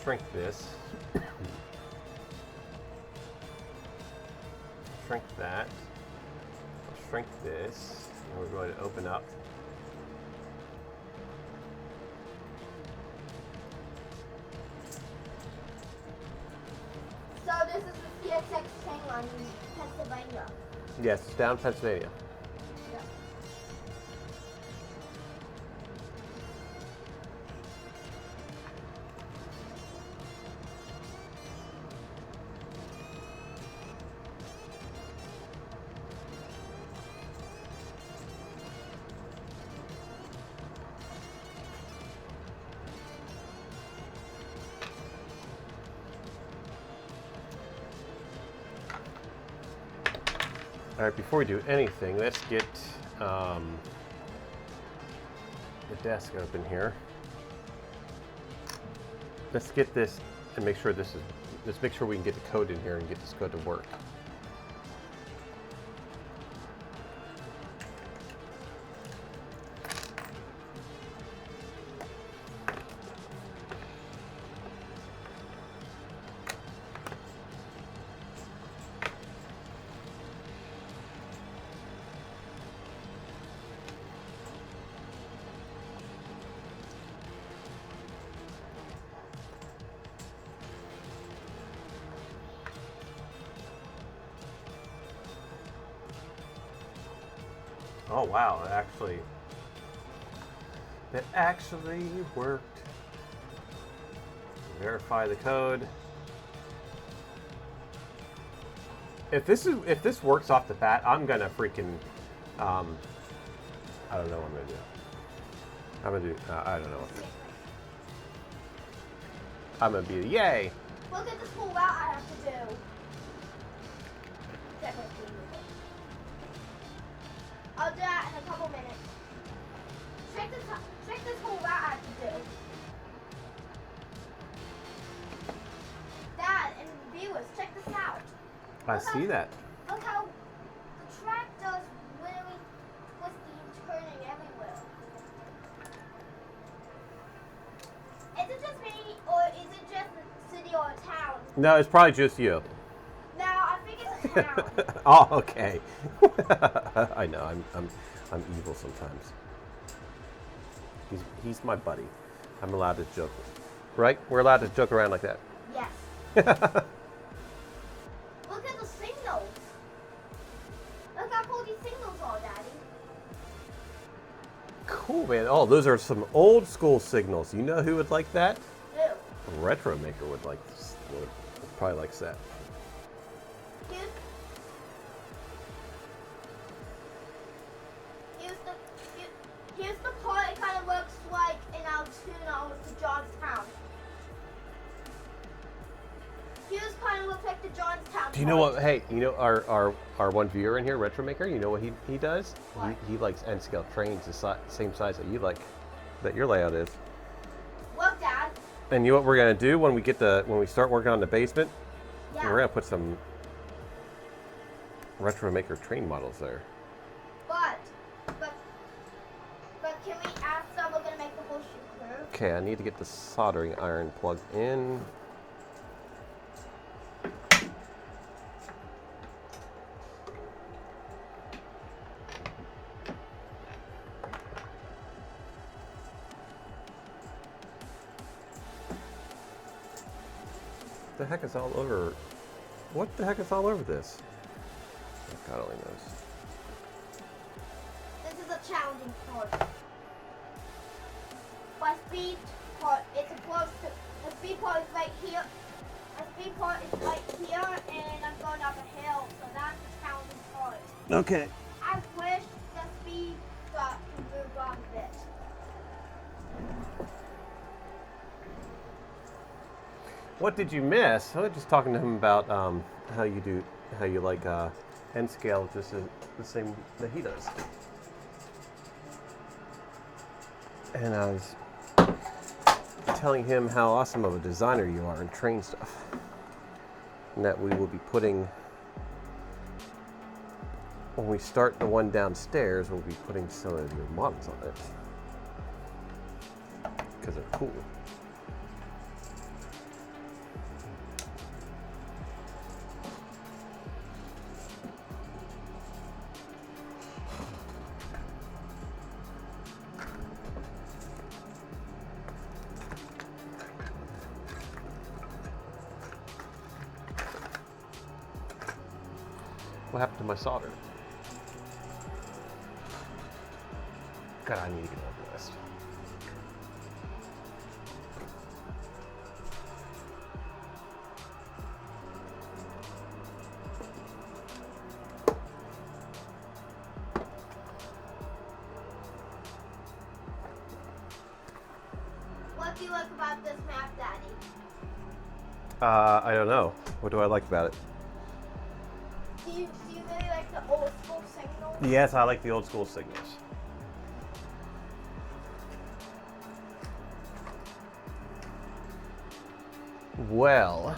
Shrink this. Shrink that. Shrink this. And we're going to open up. So this is the CXX train line in Pennsylvania. Yes, it's down Pennsylvania. Yeah. All right, before we do anything, let's get the desk open here. Let's get this and make sure this is. Let's make sure we can get the code in here and get this code to work. Oh wow, that actually worked. Verify the code. If this works off the bat, I'm gonna freaking I don't know what I'm gonna do. I'm gonna do I don't know what to do. I'm gonna be yay. Look at this whole route I have to do. I'll do that in a couple minutes. Check this whole route I have to do. Dad and viewers, check this out. I see that. Look how the track does really twisty and turning everywhere. Is it just me, or is it just a city or a town? No, it's probably just you. No, I think it's a town. Oh, okay. I know. I'm evil sometimes. He's my buddy. I'm allowed to joke, right? We're allowed to joke around like that. Yes. Look at the signals. Look how cool these signals are, Daddy. Cool, man. Oh, those are some old school signals. You know who would like that? Ew. A Retro Maker would probably likes that. Here's the part it kind of looks like in Altoona to Johnstown. Here's kind of looks like the Johnstown. Do you know what? Hey, you know our one viewer in here, Retro Maker. You know what he does? What? He likes N scale trains the same size that you like, that your layout is. Look, Dad. And you know what we're gonna do when we start working on the basement? Yeah. We're gonna put some Retro Maker train models there. But can we add some? We're gonna make the whole shoe curve. Okay, I need to get the soldering iron plugged in. What the heck is all over? What the heck is all over this? God only knows. This is a challenging part. My speed part, it's close to, the speed part is right here. The speed part is right here, and I'm going up a hill, so that's the challenging part. Okay. I wish the speed got to move up a bit. What did you miss? I was just talking to him about how you like N scale just the same that he does. And I was telling him how awesome of a designer you are in train stuff. And that we will be putting, when we start the one downstairs, we'll be putting some of your models on it. Because they're cool. What happened to my solder? God, I need to get organized. What do you like about this map, Daddy? I don't know. What do I like about it? Do you really like the old school signals? Yes, I like the old school signals. Well,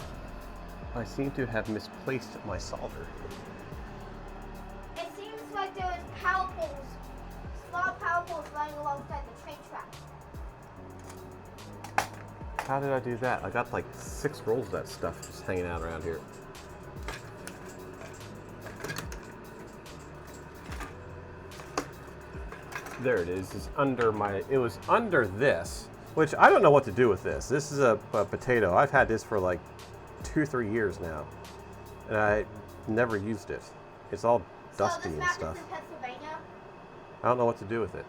I seem to have misplaced my solder. It seems like there was power poles, small power poles running alongside the train track. How did I do that? I got like 6 rolls of that stuff just hanging out around here. There it is. It was under this, which I don't know what to do with this. This is a potato. I've had this for like 2-3 years now, and I never used it. It's all dusty so this and map stuff. is in Pennsylvania? I don't know what to do with it.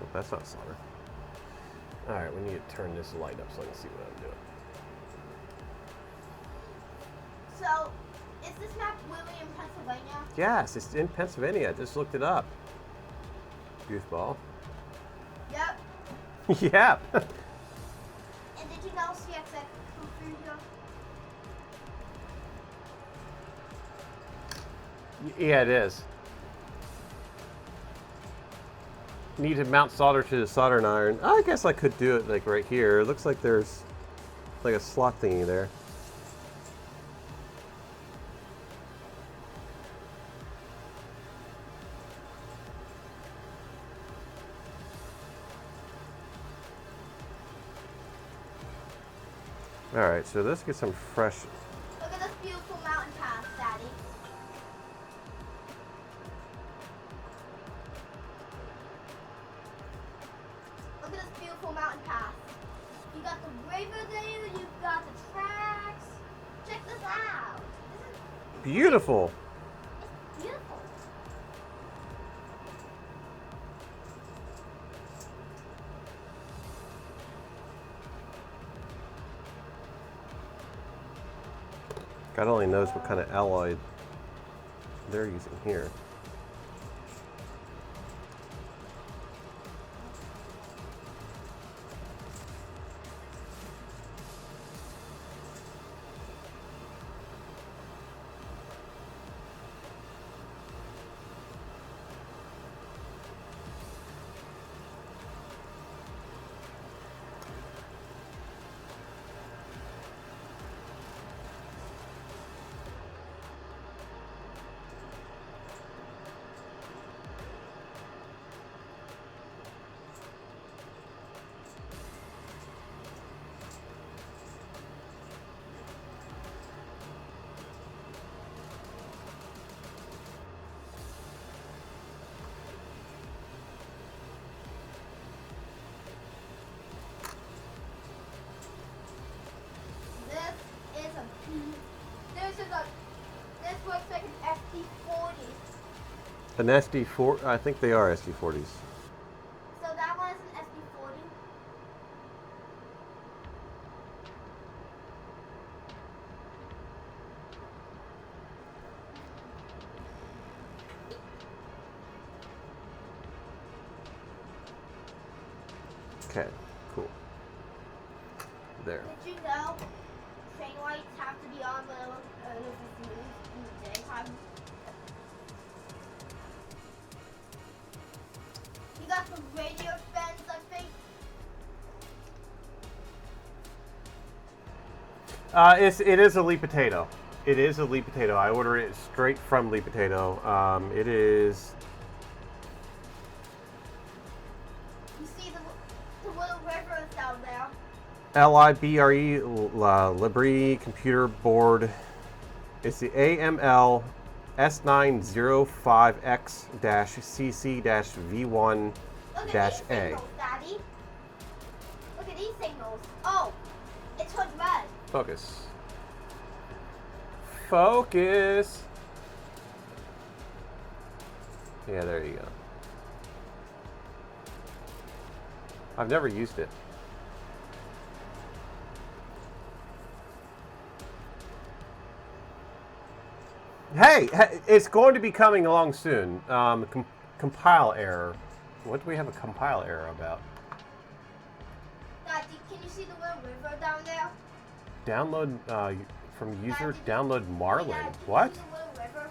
Oh, that's not solder. Alright, we need to turn this light up so I can see what I'm doing. So, is this map really in Pennsylvania? Yes, it's in Pennsylvania. I just looked it up. Goofball. Yep. Yeah. And did you know CXX come through here? Yeah, it is. Need to mount solder to the soldering iron. I guess I could do it like right here. It looks like there's like a slot thingy there. Alright, so let's get some fresh. Look at this beautiful mountain pass, Daddy. Look at this beautiful mountain pass. You got the river there, you've got the tracks. Check this out. This Beautiful! is beautiful. God only knows what kind of alloy they're using here. This looks like an SD40. An SD4, I think they are SD40s. So that one is an SD40. Okay, cool. There. Did you know train lights have to be on when it's moved in the daytime? You got the radio fence, I think. It is a Leap Potato. It is a Leap Potato. I ordered it straight from Leap Potato. It is. You see the little river down there. LIBRE, Libri Computer Board. It's the AML S905X-CC-V1-A. Look at these signals, Daddy. Look at these signals. Oh, it's hood red. Focus. Focus. Yeah, there you go. I've never used it. Hey, it's going to be coming along soon. Compile error. What do we have a compile error about? Daddy, can you see the little river down there? Download from user. Daddy, Download Marlin. Hey, Dad, can What? You see the little river?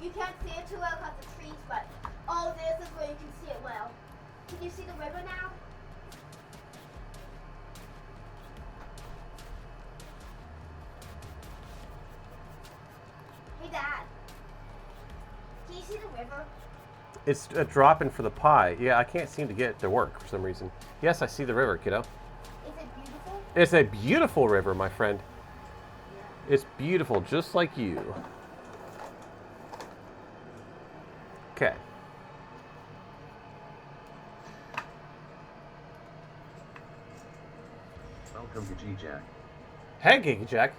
You can't see it too well because of the trees, but oh, this is where you can see it well. Can you see the river now? Hey, Dad. Can you see the river? It's a dropping for the pie. Yeah, I can't seem to get it to work for some reason. Yes, I see the river, kiddo. Is it beautiful? It's a beautiful river, my friend. It's beautiful, just like you. Okay. Welcome to G-Jack. Hey, Geeky Jack.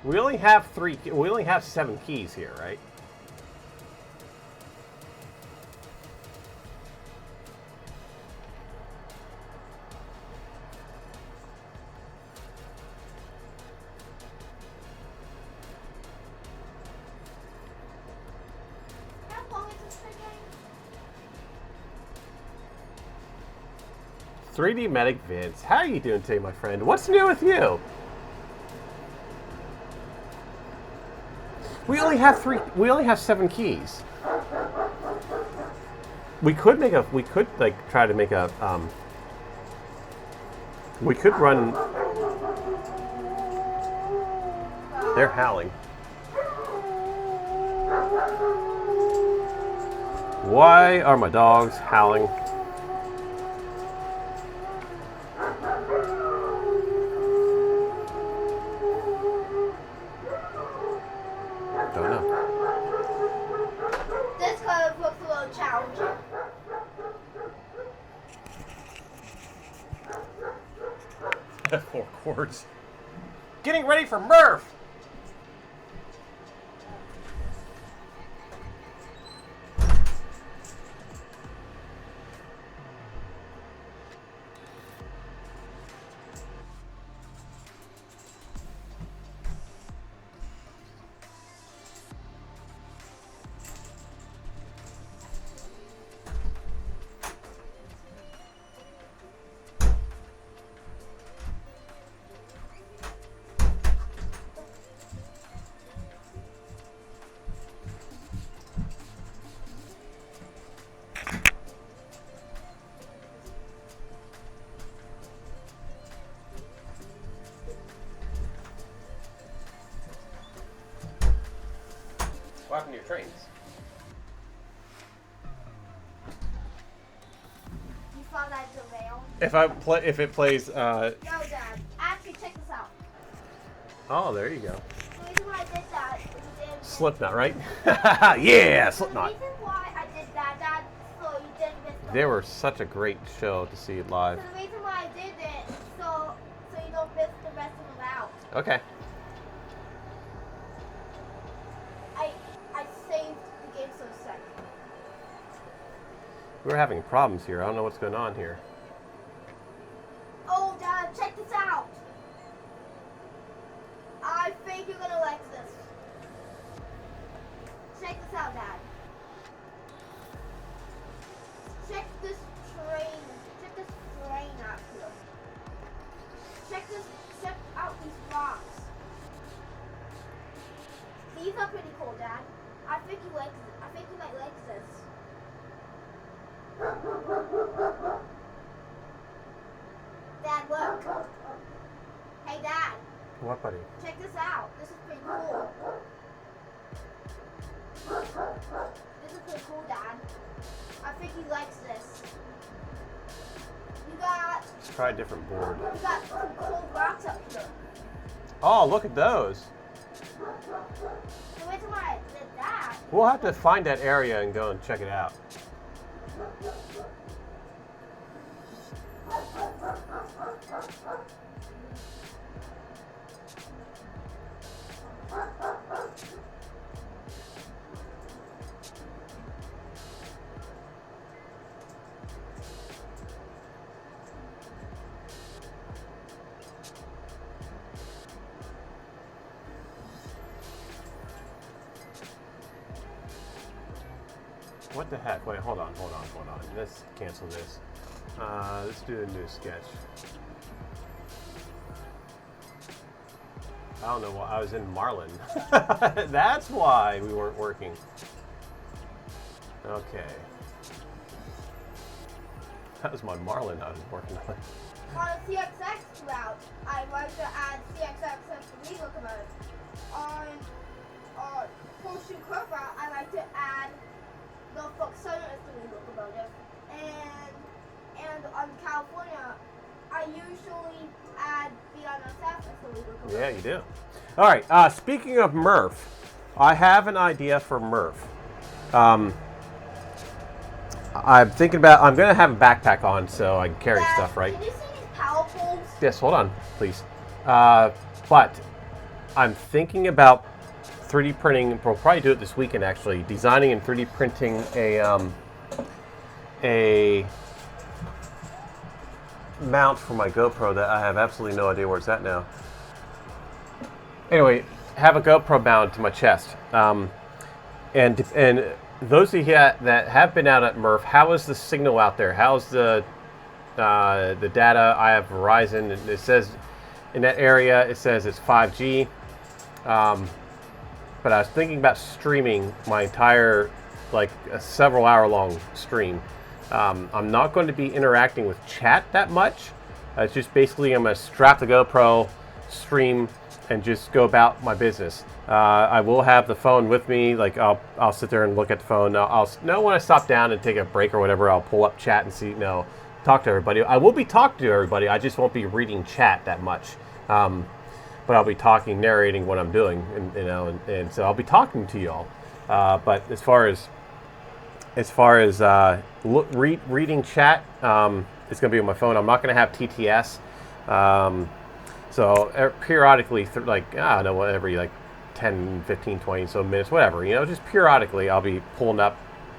We only have 7 keys here, right? How long is this game? 3D Medic Vince, how are you doing today, my friend? What's new with you? We only have 7 keys. We could like try to make a we could run. They're howling. Why are my dogs howling? Don't know. This kind of looks a little challenging. Four chords. Getting ready for Murph. What happened to your trains? You saw that derail? If it plays. No, Dad. Actually, check this out. Oh, there you go. The reason why I did that is it didn't. Slipknot, right? Yeah, The Slipknot. reason why I did that, Dad, so you didn't miss the. They were such a great show to see live. So the reason why I did it, so you don't miss the rest of them out. Okay. I saved the game so second. We're having problems here. I don't know what's going on here. Oh, Dad, check this out. I think you're gonna like this. Check this out, Dad. Check this train. Check this train out here. Check out these rocks. These are pretty cool, Dad. I think you might like this. Dad, look. Hey, Dad. What, buddy? Check this out. This is pretty cool. This is pretty cool, Dad. I think he likes this. Let's try a different board. You got some cool rocks up here. Oh, look at those. The reason why I did that. We'll have to find that area and go and check it out. What the heck? Wait, hold on. Let's cancel this. Let's do a new sketch. I don't know why I was in Marlin. That's why we weren't working. Okay. That was my Marlin I was working on. On a CXX route, I like to add CXX as the lead locomotive. On Horseshoe Curve route, I like to add Norfolk Southern as the lead locomotive. And on California, I usually add BNSF as the lead locomotive. Yeah, you do. All right. Speaking of Murph, I have an idea for Murph. I'm thinking about. I'm gonna have a backpack on so I can carry Dad, stuff, right? Can you see these power poles? Yes. Hold on, please. But I'm thinking about 3D printing. We'll probably do it this weekend. Actually, designing and 3D printing a mount for my GoPro that I have absolutely no idea where it's at now. Anyway, have a GoPro mount to my chest. And those of you that have been out at Murph, how is the signal out there? How's the data? I have Verizon, and it says in that area it says it's 5G. But I was thinking about streaming my entire, like a several hour long stream. I'm not going to be interacting with chat that much. It's just basically I'm going to strap the GoPro, stream, and just go about my business. I will have the phone with me. Like I'll sit there and look at the phone. When I stop down and take a break or whatever, I'll pull up chat and see. Talk to everybody. I will be talking to everybody. I just won't be reading chat that much. But I'll be talking, narrating what I'm doing, and so I'll be talking to y'all. But as far as reading chat, it's going to be on my phone. I'm not going to have TTS. So periodically, I don't know, every like 10, 15, 20 so minutes, whatever, just periodically I'll be pulling up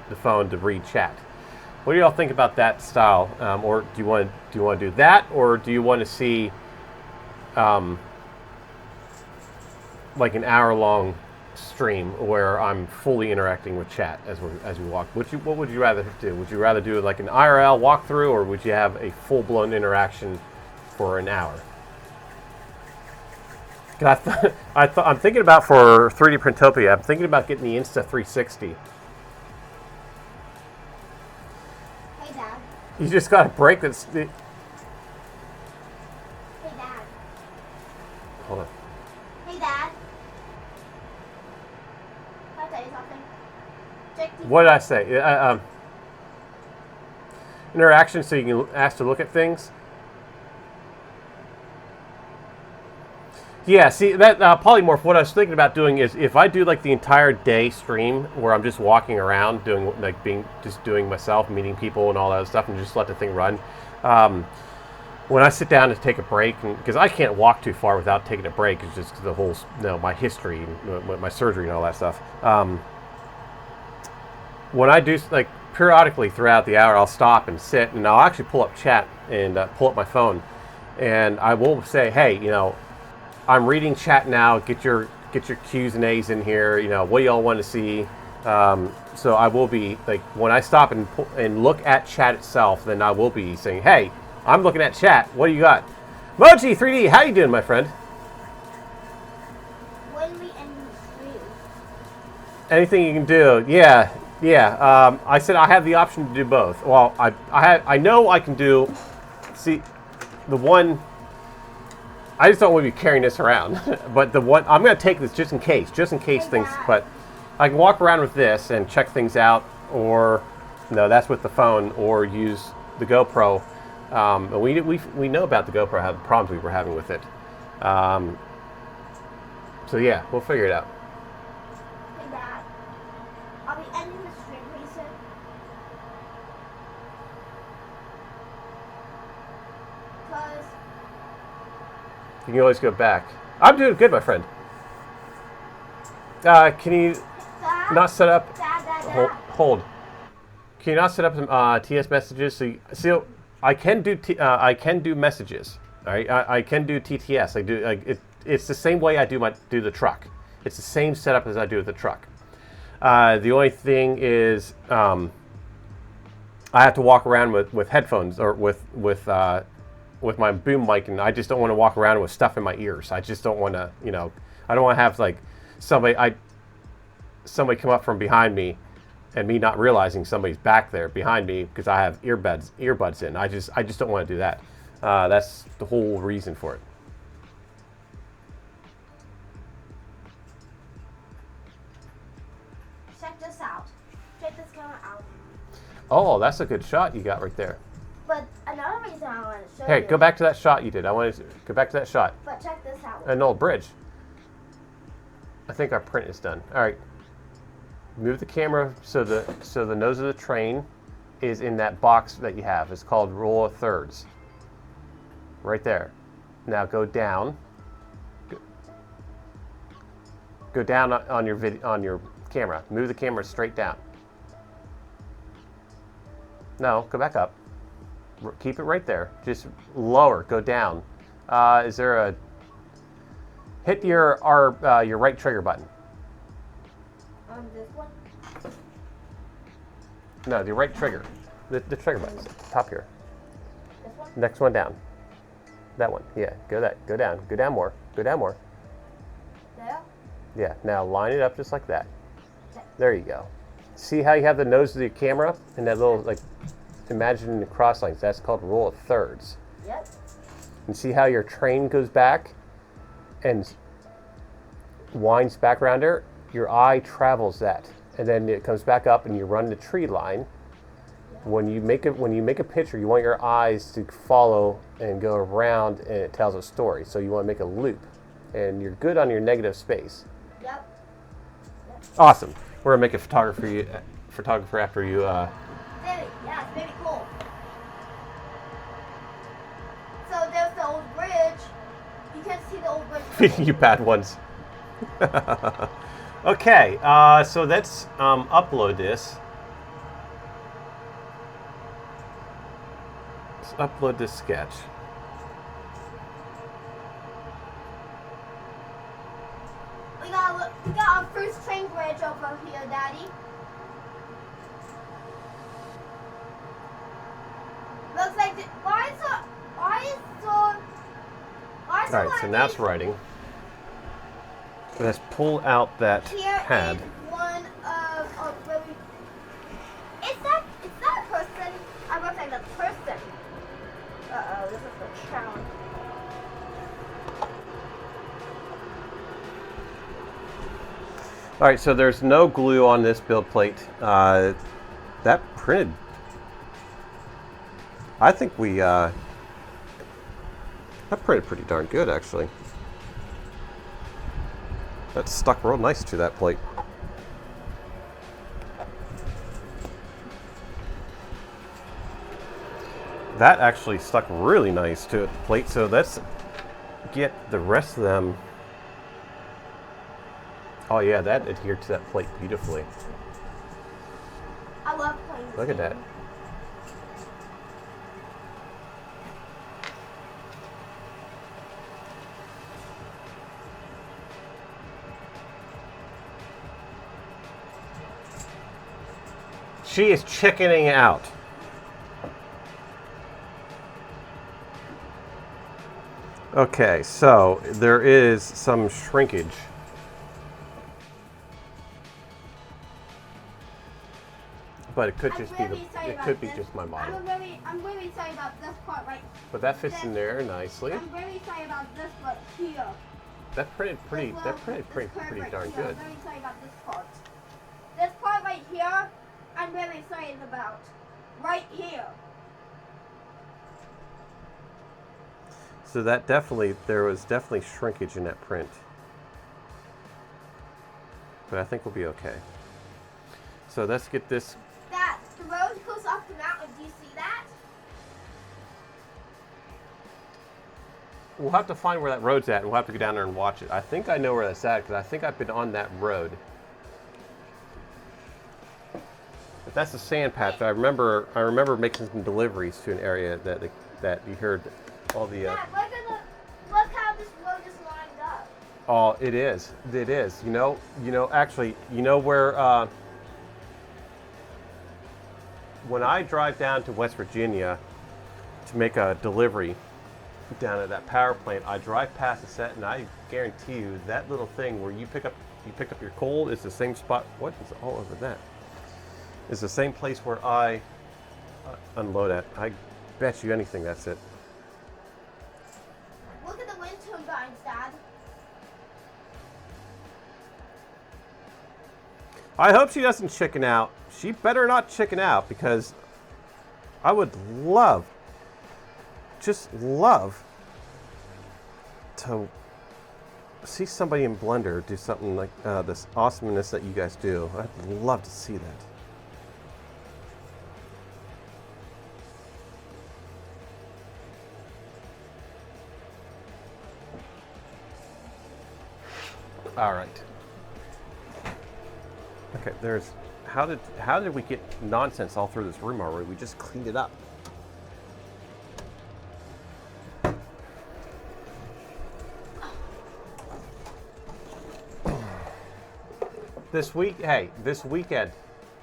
the phone to read chat. What do y'all think about that style? Or do you want to do that, or do you want to see like an hour-long stream where I'm fully interacting with chat as we walk? What would you rather do? Would you rather do like an IRL walkthrough, or would you have a full-blown interaction for an hour? I'm thinking about, for 3D Printopia, I'm thinking about getting the Insta360. Hey, Dad. You just got a break that's... Hey, Dad. Hold on. Hey, Dad. Can I tell you something? Check the... What did I say? Interaction, so you can ask to look at things. Yeah, see, that polymorph, what I was thinking about doing is, if I do like the entire day stream where I'm just walking around doing myself, meeting people and all that stuff, and just let the thing run. When I sit down to take a break, because I can't walk too far without taking a break, it's just the whole, my history, my surgery and all that stuff. When I do, like, periodically throughout the hour, I'll stop and sit, and I'll actually pull up chat and pull up my phone, and I will say, hey, I'm reading chat now. Get your Q's and A's in here. What do y'all want to see? So I will be, like, when I stop and look at chat itself, then I will be saying, hey, I'm looking at chat. What do you got? Mochi 3D, how you doing, my friend? When we end the stream. Anything you can do. Yeah. I said I have the option to do both. Well, I know I can do. See, the one. I just don't want to be carrying this around. But the one, I'm going to take this just in case things. But I can walk around with this and check things out, or that's with the phone, or use the GoPro. We know about the GoPro, how the problems we were having with it. So yeah, we'll figure it out. Hey, Dad. I'll be ending the stream pretty soon. Because... You can always go back. I'm doing good, my friend. Can you Dad? not set up? Dad. Hold. Can you not set up some TS messages? So I can do messages. All right, I can do TTS. It's the same way I do the truck. It's the same setup as I do with the truck. The only thing is I have to walk around with headphones, or with my boom mic, and I just don't want to walk around with stuff in my ears. I just don't want to, I don't want to have like somebody come up from behind me and me not realizing somebody's back there behind me because I have earbuds in. I just don't want to do that. That's the whole reason for it. Check this out. Check this camera out. Oh, that's a good shot you got right there. But another reason I want to show you... Hey, go back to that shot you did. I want to go back to that shot. But check this out. An old bridge. I think our print is done. All right. Move the camera so the nose of the train is in that box that you have. It's called rule of thirds. Right there. Now go down. Go down on your camera. Move the camera straight down. No, go back up. Keep it right there. Just lower. Go down. Is there a... Hit your right trigger button. This one? No, the right trigger. The trigger button. Top here. This one? Next one down. That one. Yeah, go down. Go down more. Go down more. There? Yeah, now line it up just like that. There you go. See how you have the nose of the camera and that little, like, imagine the cross lines. That's called rule of thirds. Yep. And see how your train goes back and winds back around there? Your eye travels that. And then it comes back up and you run the tree line. When you make a picture, you want your eyes to follow and go around, and it tells a story. So you want to make a loop. And you're good on your negative space. Yep. Awesome. We're gonna make a photographer after you. Yeah, it's very cool. So there's the old bridge. You can see the old bridge. Feeding you bad ones. Okay, so let's upload this. Let's upload this sketch. We got our first train bridge over here, Daddy. Looks like why is All right, so now it's writing. Let's pull out that here pad. is one of really. Is that a person? I looks like a person. Uh-oh, this is a challenge. All right, so there's no glue on this build plate. That printed. I think that printed pretty darn good, actually. That stuck real nice to that plate. That actually stuck really nice to the plate, so let's get the rest of them. Oh yeah, that adhered to that plate beautifully. I love playing this Look at that. game. She is chickening out. Okay, so there is some shrinkage. But it could I'm just be really sorry it about could be this. just my model. I'm really sorry about this part right. But that fits in there nicely. I'm really sorry about this part here. That printed pretty This that printed this curve pretty right darn here. good. I'm really sorry about this part. This part right here, I'm really sorry about. Right here. So that there was definitely shrinkage in that print. But I think we'll be okay. So let's get this. That the road goes off the mountain. Do you see that? We'll have to find where that road's at, and we'll have to go down there and watch it. I think I know where that's at, because I think I've been on that road. But that's the sand patch. I remember making some deliveries to an area that you heard all the. Dad, look how this road is lined up. Oh, it is. It is. Actually, where. When I drive down to West Virginia to make a delivery down at that power plant, I drive past the set, and I guarantee you that little thing where you picked up your coal is the same spot. What is all over that? Is the same place where I unload at. I bet you anything that's it. Look at the wind turbines, Dad. I hope she doesn't chicken out. She better not chicken out, because I would just love to see somebody in Blender do something like this awesomeness that you guys do. I'd love to see that. All right. Okay, there's how did we get nonsense all through this room already? We just cleaned it up. This weekend,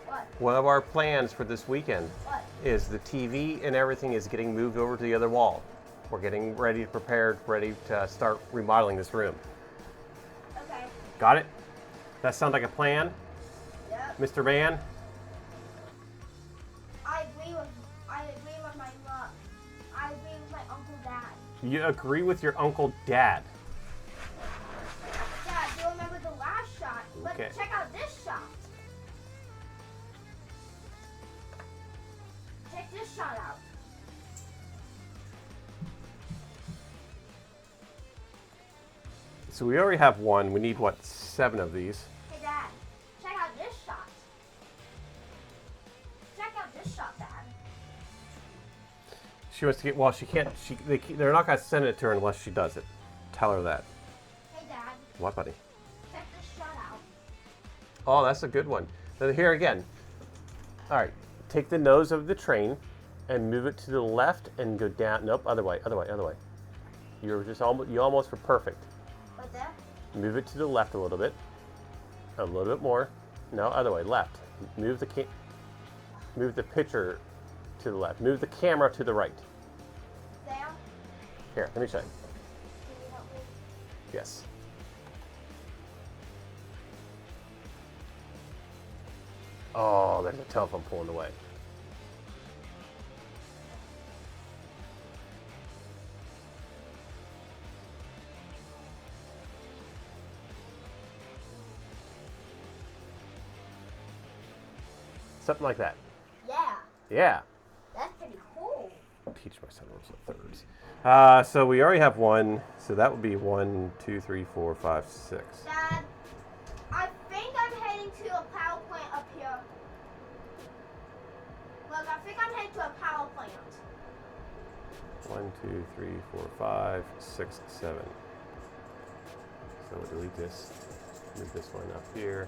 What? one of our plans for this weekend What? is the TV and everything is getting moved over to the other wall. We're getting ready to start remodeling this room. Okay. Got it? That sounds like a plan, Yep. Mr. Man? I agree with my mom. I agree with my uncle dad. You agree with your Uncle Dad? Dad, do you remember the last shot? But Okay. check out this shot. Check this shot out. So we already have one. We need, what, 7 of these? Hey Dad, check out this shot. Check out this shot, Dad. She wants to get, well, she can't, they're not going to send it to her unless she does it. Tell her that. Hey Dad, What, buddy? check this shot out. Oh, that's a good one. Then here again. All right, take the nose of the train and move it to the left and go down. Nope, other way. You almost were perfect. What's that? Move it to the left a little bit more. No, other way, left. Move the picture to the left. Move the camera to the right. There? Here, let me show you. Can you help me? Yes. Oh, there's a telephone pulling away. Something like that. Yeah, Yeah. that's pretty cool. Teach my son rules of thirds. So we already have one. So that would be 1, 2, 3, 4, 5, 6. Dad, I think I'm heading to a power plant up here. Look, I think I'm heading to a power plant. 1, 2, 3, 4, 5, 6, 7. So we'll delete this. Move this one up here.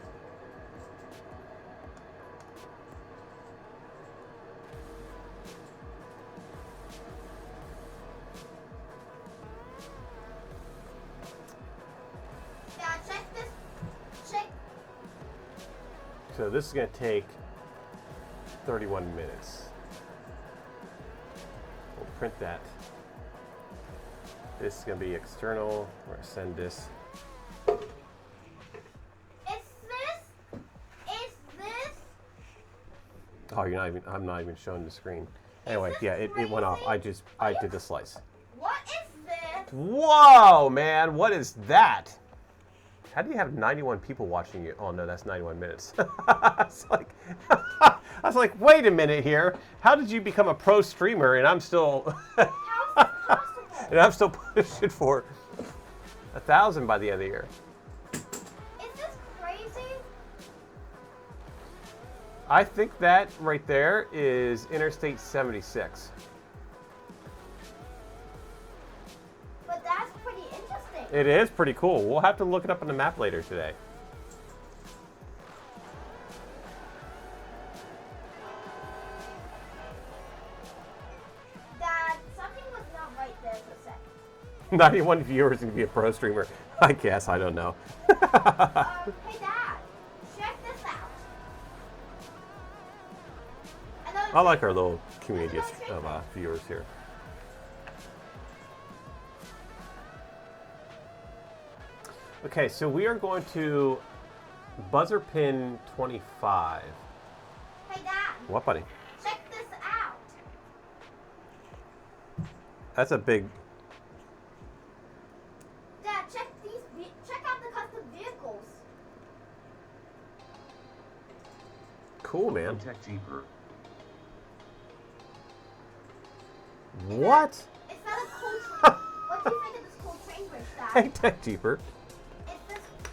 Dad, check this. Check. So this is going to take 31 minutes. We'll print that. This is going to be external. We're going to send this. Is this? Oh, I'm not even showing the screen. Anyway, this yeah, it went off. crazy? I did the slice. What is this? Whoa, man, what is that? How do you have 91 people watching you? Oh no, that's 91 minutes. I was like, wait a minute here. How did you become a pro streamer and I'm still How is this possible? and I'm still pushing for 1,000 by the end of the year? Is this crazy? I think that right there is Interstate 76. But that's pretty interesting. It is pretty cool. We'll have to look it up on the map later today. Dad, something was not right there for a second. 91 viewers and be a pro streamer. I guess, I don't know. Hey Dad, check this out. Another I like our little community of viewers here. Okay, so we are going to buzzer pin 25. Hey Dad, What, buddy? check this out. That's a big... Dad, check out the custom vehicles. Cool, man. Tech Jeeper. What? Is that a cool train? What do you think of this cool train bridge, Hey, Dad? Tech Jeeper.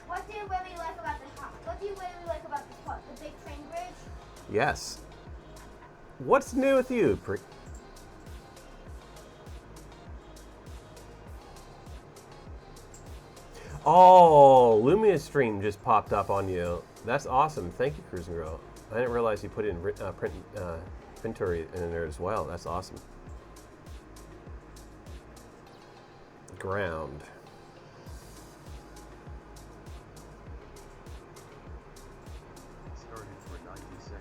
What do you really like about this part? What do you really like about this part? The big train bridge? Yes. What's new with you? Oh, Lumia Stream just popped up on you. That's awesome. Thank you, Cruising Girl. I didn't realize you put in print Venturi in there as well. That's awesome. Ground. Started for 90 seconds.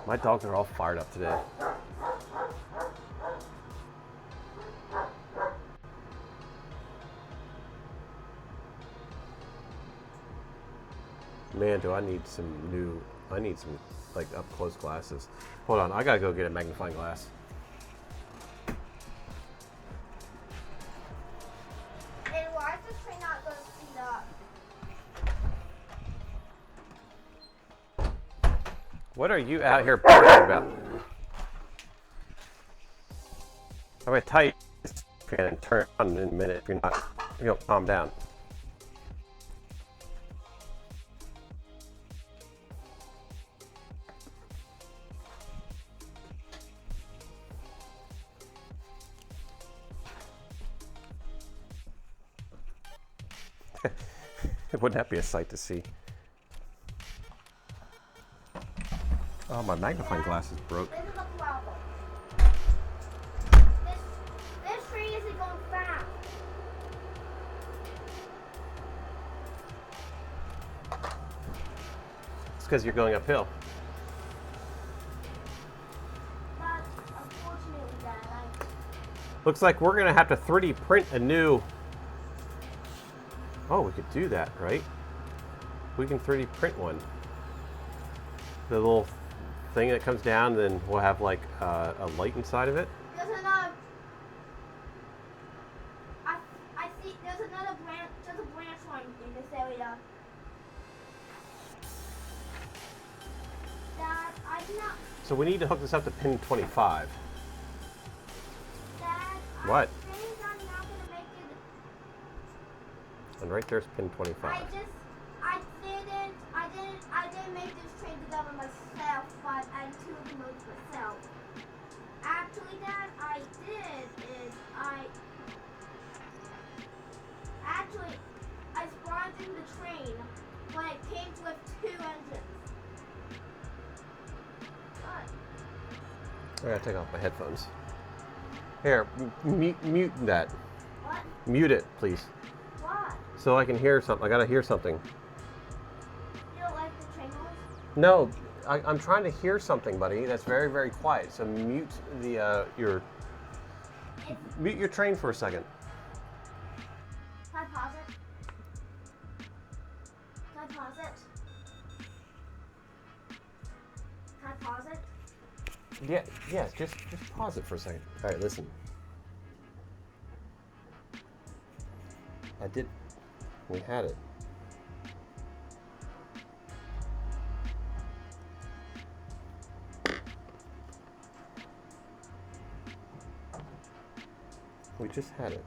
My dogs are all fired up today. Man, do I need some like up close glasses. Hold on, I gotta go get a magnifying glass. And why is this train not going to speed up? What are you out here talking about? I'm gonna tell you this fan and turn it on in a minute if you don't calm down. Wouldn't that be a sight to see? Oh, my magnifying glass is broke. This is a problem. This train isn't going fast. It's because you're going uphill. But unfortunately, Dad, Looks like we're gonna have to 3D print a new. Oh, we could do that, right? We can 3D print one. The little thing that comes down, then we'll have like a light inside of it. there's another. I see. There's another branch. There's a branch line in this area. Dad, I'm not. So we need to hook this up to pin 25. Dad, What? I think I'm not gonna make it. And right there's pin 25. I didn't make this train together myself, but I tuned the modes myself. Actually, Dad, I spawned in the train when it came with 2 engines. But I gotta take off my headphones. Here, mute that. what? Mute it, please. What? So I can hear something. I gotta hear something. You don't like the train noise? No, I'm trying to hear something, buddy. That's very, very quiet. So mute the mute your train for a second. Can I pause it? Can I pause it? Can I pause it? Yeah, yes. Just pause it for a second. All right, listen. I did. We had it. We just had it.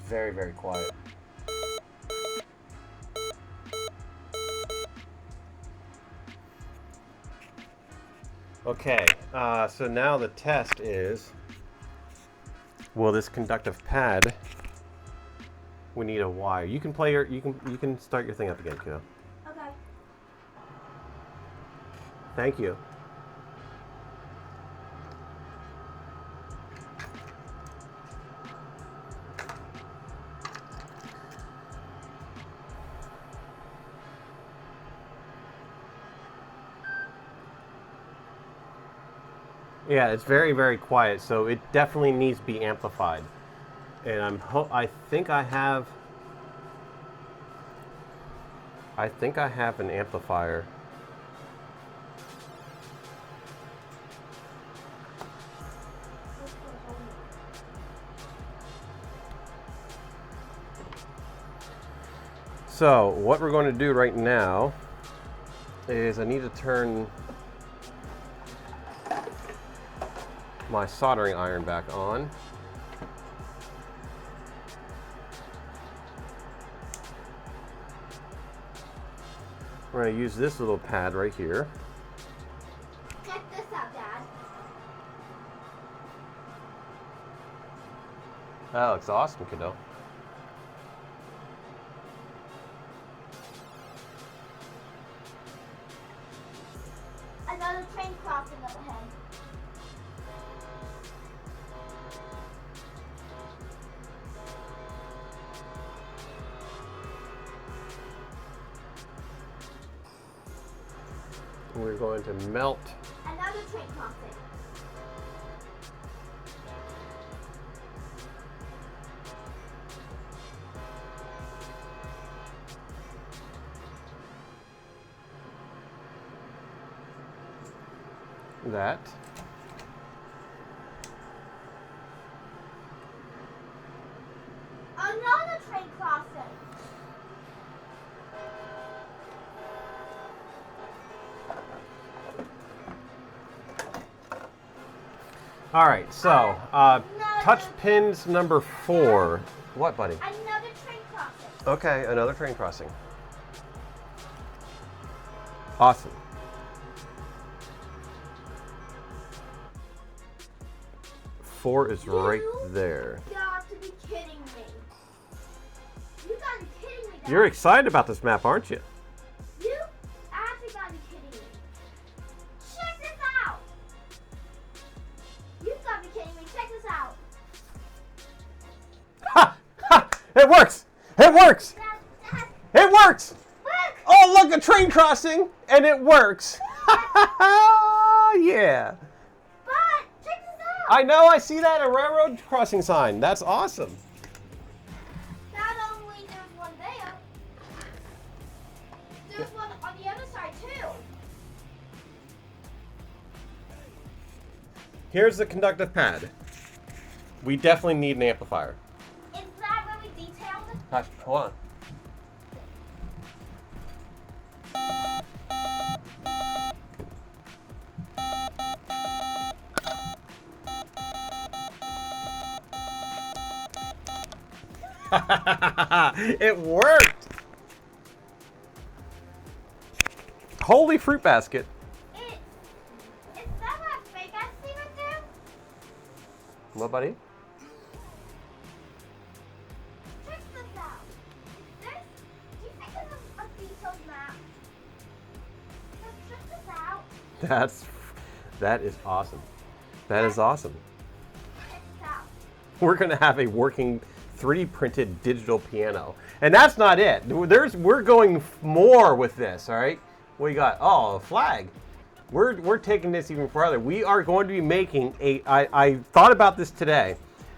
Very, very quiet. Okay, so now the test is, will this conductive pad, we need a wire. You can play you can start your thing up again, kiddo. Okay. Thank you. Yeah, it's very, very quiet, so it definitely needs to be amplified. And I think I have an amplifier. So what we're going to do right now is I need to turn my soldering iron back on. We're going to use this little pad right here. Check this out, Dad. That looks awesome, kiddo. Another train crossing up ahead. We're going to melt Another train crossing. that. Another train crossing. All right, so touch pins number 4. What, buddy? Another train crossing. Okay, another train crossing. Awesome. Four is right there. You got to be kidding me. You got to be kidding me, Dad. You're excited about this map, aren't you? You actually got to be kidding me. Check this out. You got to be kidding me. Check this out. Ha! Ha! It works! It works! Dad, It works! look. Oh, look, a train crossing, and it works! Yeah. But check this out. I know, I see that, a railroad crossing sign. That's awesome. Not only there's one there, there's one on the other side too. Here's the conductive pad. We definitely need an amplifier. Is that really detailed? Hush, hold on. It worked! Holy fruit basket. Is that what fake I see right there? What, buddy? Check this out. Do you think this is a detailed map? Check this out. That is awesome. That is awesome. Check this out. We're gonna have a working 3D printed digital piano, and that's not it. We're going more with this. All right, we got a flag. We're taking this even further. We are going to be making a. I thought about this today,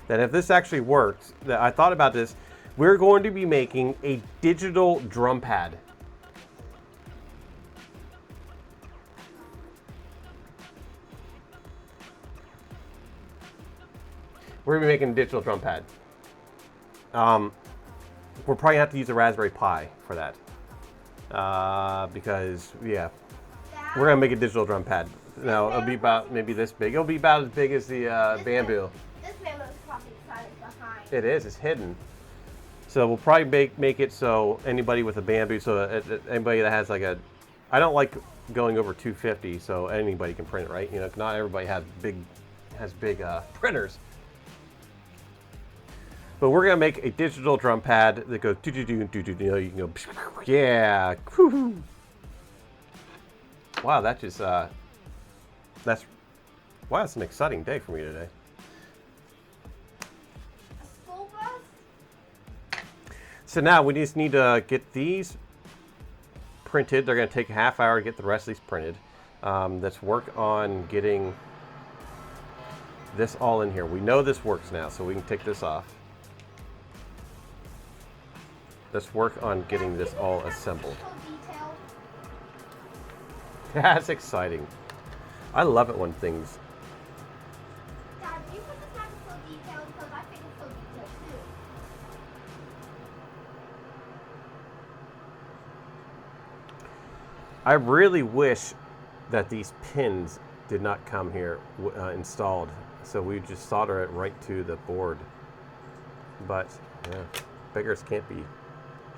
that if this actually works, that I thought about this. We're going to be making a digital drum pad. We're gonna be making a digital drum pad. We'll probably have to use a Raspberry Pi for that. Because, yeah, Dad, we're gonna make a digital drum pad. No, it'll be about maybe this big. It'll be about as big as the bamboo. This bamboo crossing sign is behind. It is. It's hidden. So we'll probably make it so anybody with a bamboo, so anybody that has like a, I don't like going over 250, so anybody can print it, right? You know, not everybody has big printers. But we're gonna make a digital drum pad that goes do do do do do. You know, you can go yeah. Woo-hoo. Wow, that just that's an exciting day for me today. A school bus? So now we just need to get these printed. They're gonna take a half hour to get the rest of these printed. Let's work on getting this all in here. We know this works now, so we can take this off. Let's work on getting this all assembled. So detailed. That's exciting. I love it when things. Dad, do you think this map is so detailed? Because I think it's so detailed too. I really wish that these pins did not come here installed So we just solder it right to the board. But yeah, beggars can't be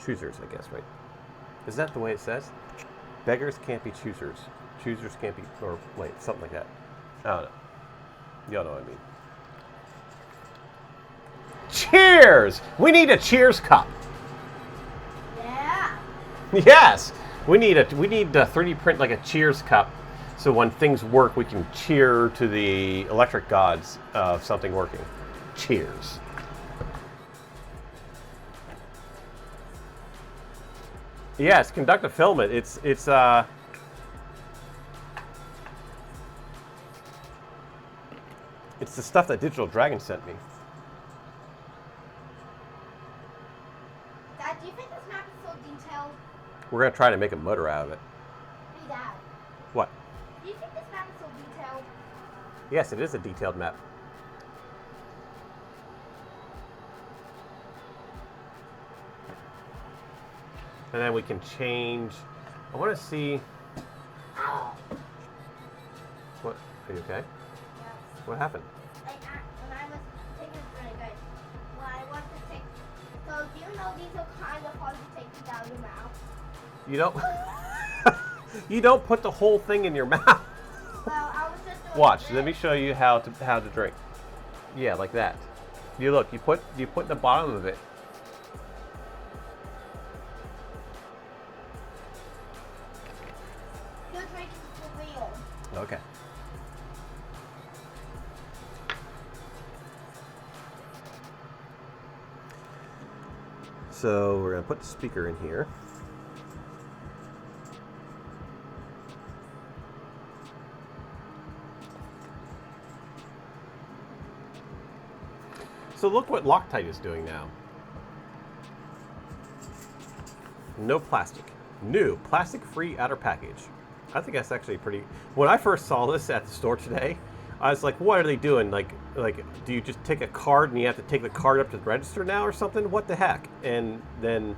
choosers, I guess, right? Is that the way it says? Beggars can't be choosers. Choosers can't be, or wait, something like that. I don't know. Y'all know what I mean. Cheers! We need a cheers cup. Yeah. Yes, we need to 3D print like a cheers cup, so when things work, we can cheer to the electric gods of something working. Cheers. Yes, conductive filament. It's the stuff that Digital Dragon sent me. Dad, do you think this map is so detailed? We're gonna try to make a motor out of it. Hey, Dad. What? Do you think this map is so detailed? Yes, it is a detailed map. And then we can change. I want to see. What? Are you okay? Yes. What happened? When I was taking it really good. When I want to take. So, do you know these are kind of hard to take without your mouth? You don't. You don't put the whole thing in your mouth. Well, I was just doing Watch. this. Let me show you how to drink. Yeah, like that. You look. You put the bottom of it. You're drinking for real. Okay. So we're gonna put the speaker in here. So look what Loctite is doing now. No plastic. New plastic-free outer package. I think that's actually pretty. When I first saw this at the store today, I was like, "What are they doing? Like, do you just take a card and you have to take the card up to the register now or something? What the heck?" And then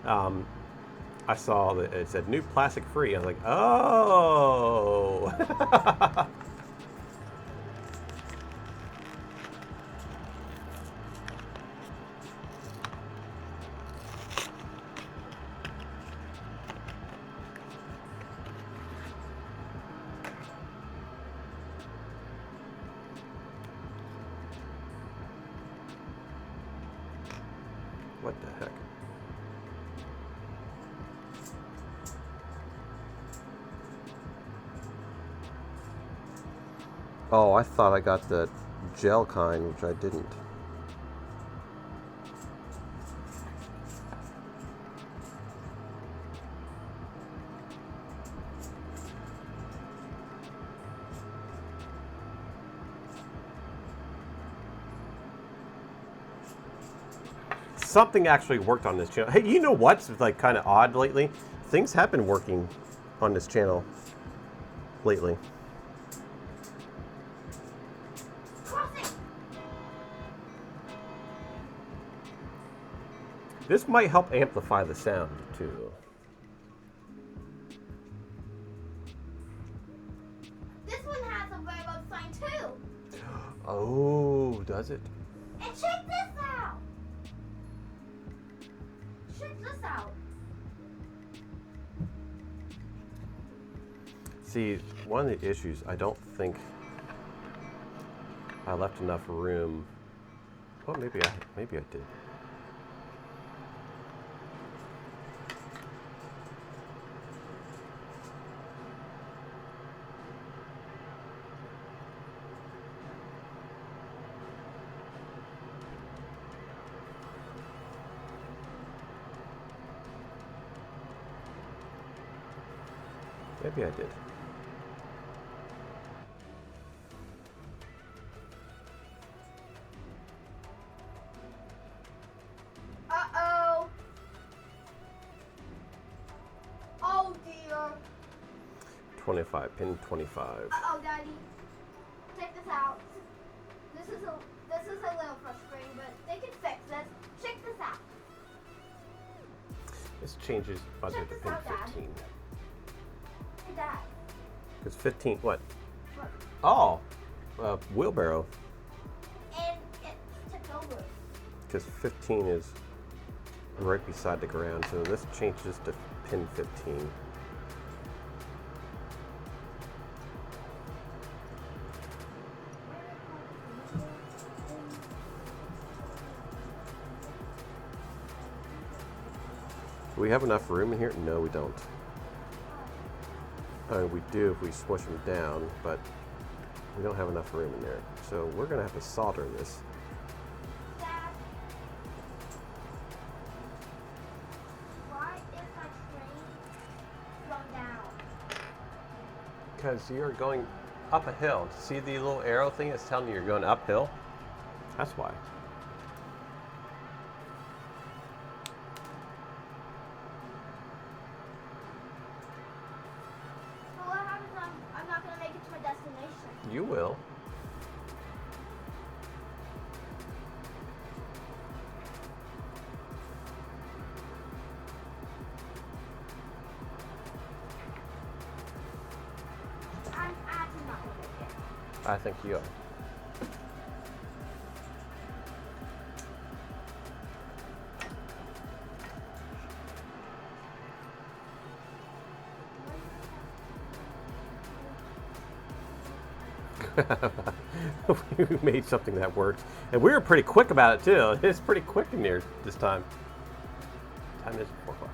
I saw that it said "new plastic-free." I was like, "Oh." What the heck? Oh, I thought I got the gel kind, which I didn't. Something actually worked on this channel. Hey, you know what's like kind of odd lately? Things have been working on this channel lately. Crossing. This might help amplify the sound too. This one has a railroad sign too. Oh, does it? And check this out. Check this out. See, one of the issues, I don't think I left enough room. Well, maybe I did. Maybe I did. Uh-oh. Oh dear. 25, pin 25. Uh-oh, Daddy. Check this out. This is a little frustrating, but they can fix this. Check this out. This changes budget Check to this pin out, Dad. 15. Hey, Dad. Because 15, what? Look. Oh, wheelbarrow. because 15 is right beside the ground, so this changes to pin 15. Do we have enough room in here? No, we don't. We do if we smush them down, but we don't have enough room in there. So we're going to have to solder this. Dad, why is my train slowed down? Because you're going up a hill. See the little arrow thing that's telling you you're going uphill? That's why. So what happens if I'm not going to make it to my destination? You will. I'm actually not going to make it. I think you are. We made something that works. And we were pretty quick about it too. It's pretty quick in here this time. Time is 4 o'clock.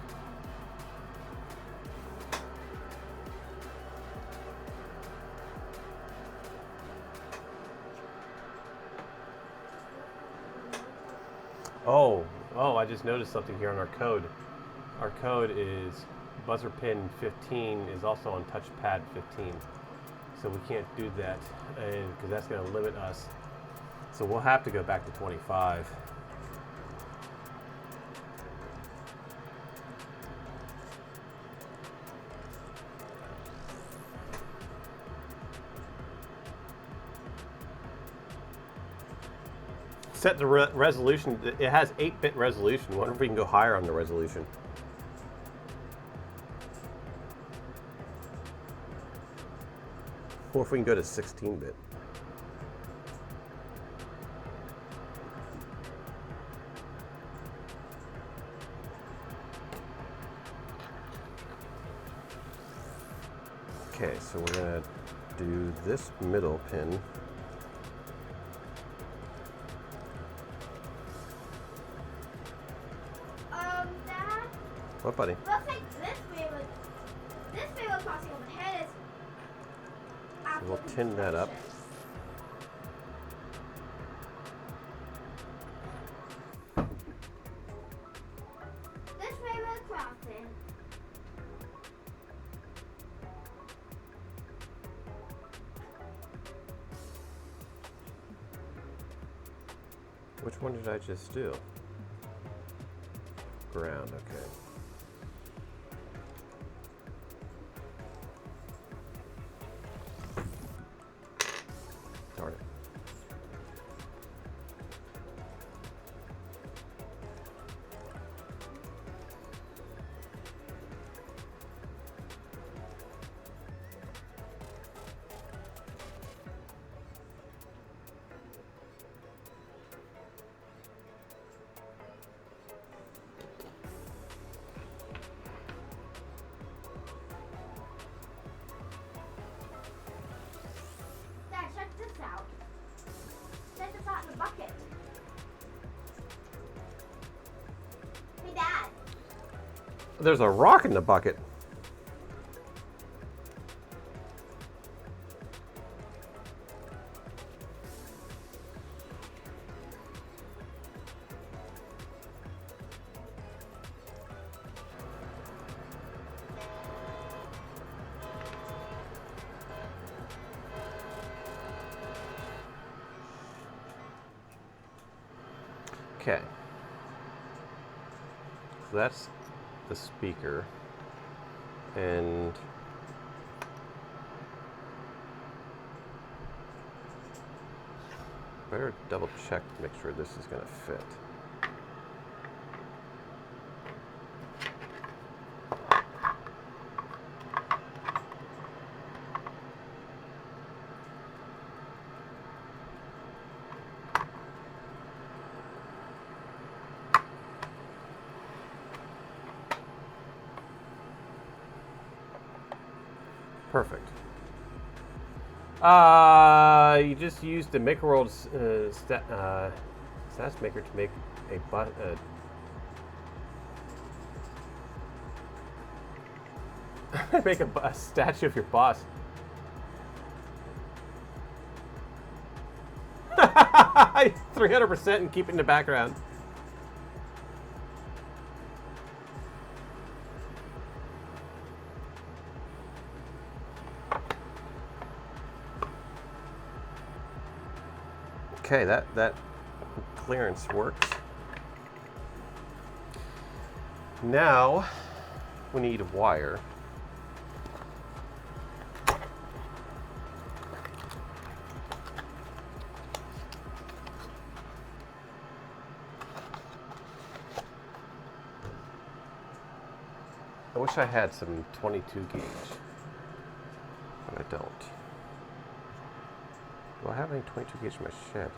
Oh, I just noticed something here on our code. Our code is buzzer pin 15 is also on touchpad 15. So we can't do that because that's going to limit us. So we'll have to go back to 25. Set the resolution. It has 8-bit resolution. I wonder if we can go higher on the resolution. Or if we can go to 16-bit. Okay, so we're going to do this middle pin. Dad? What, buddy? Looks like this way was crossing overhead is after We'll tin that up. construction. This railroad crossing. Which one did I just do? Ground, okay. Darn it. Dad, check this out. Check this out in the bucket. Hey, Dad. There's a rock in the bucket. Okay. So that's the speaker. And better double check to make sure this is going to fit. Perfect. You just used the MakerWorld stats maker to make a make a statue of your boss. 300% and keep it in the background. Okay, that clearance works. Now we need a wire. I wish I had some 22 gauge, but I don't. Do I have any 22 gauge in my shed?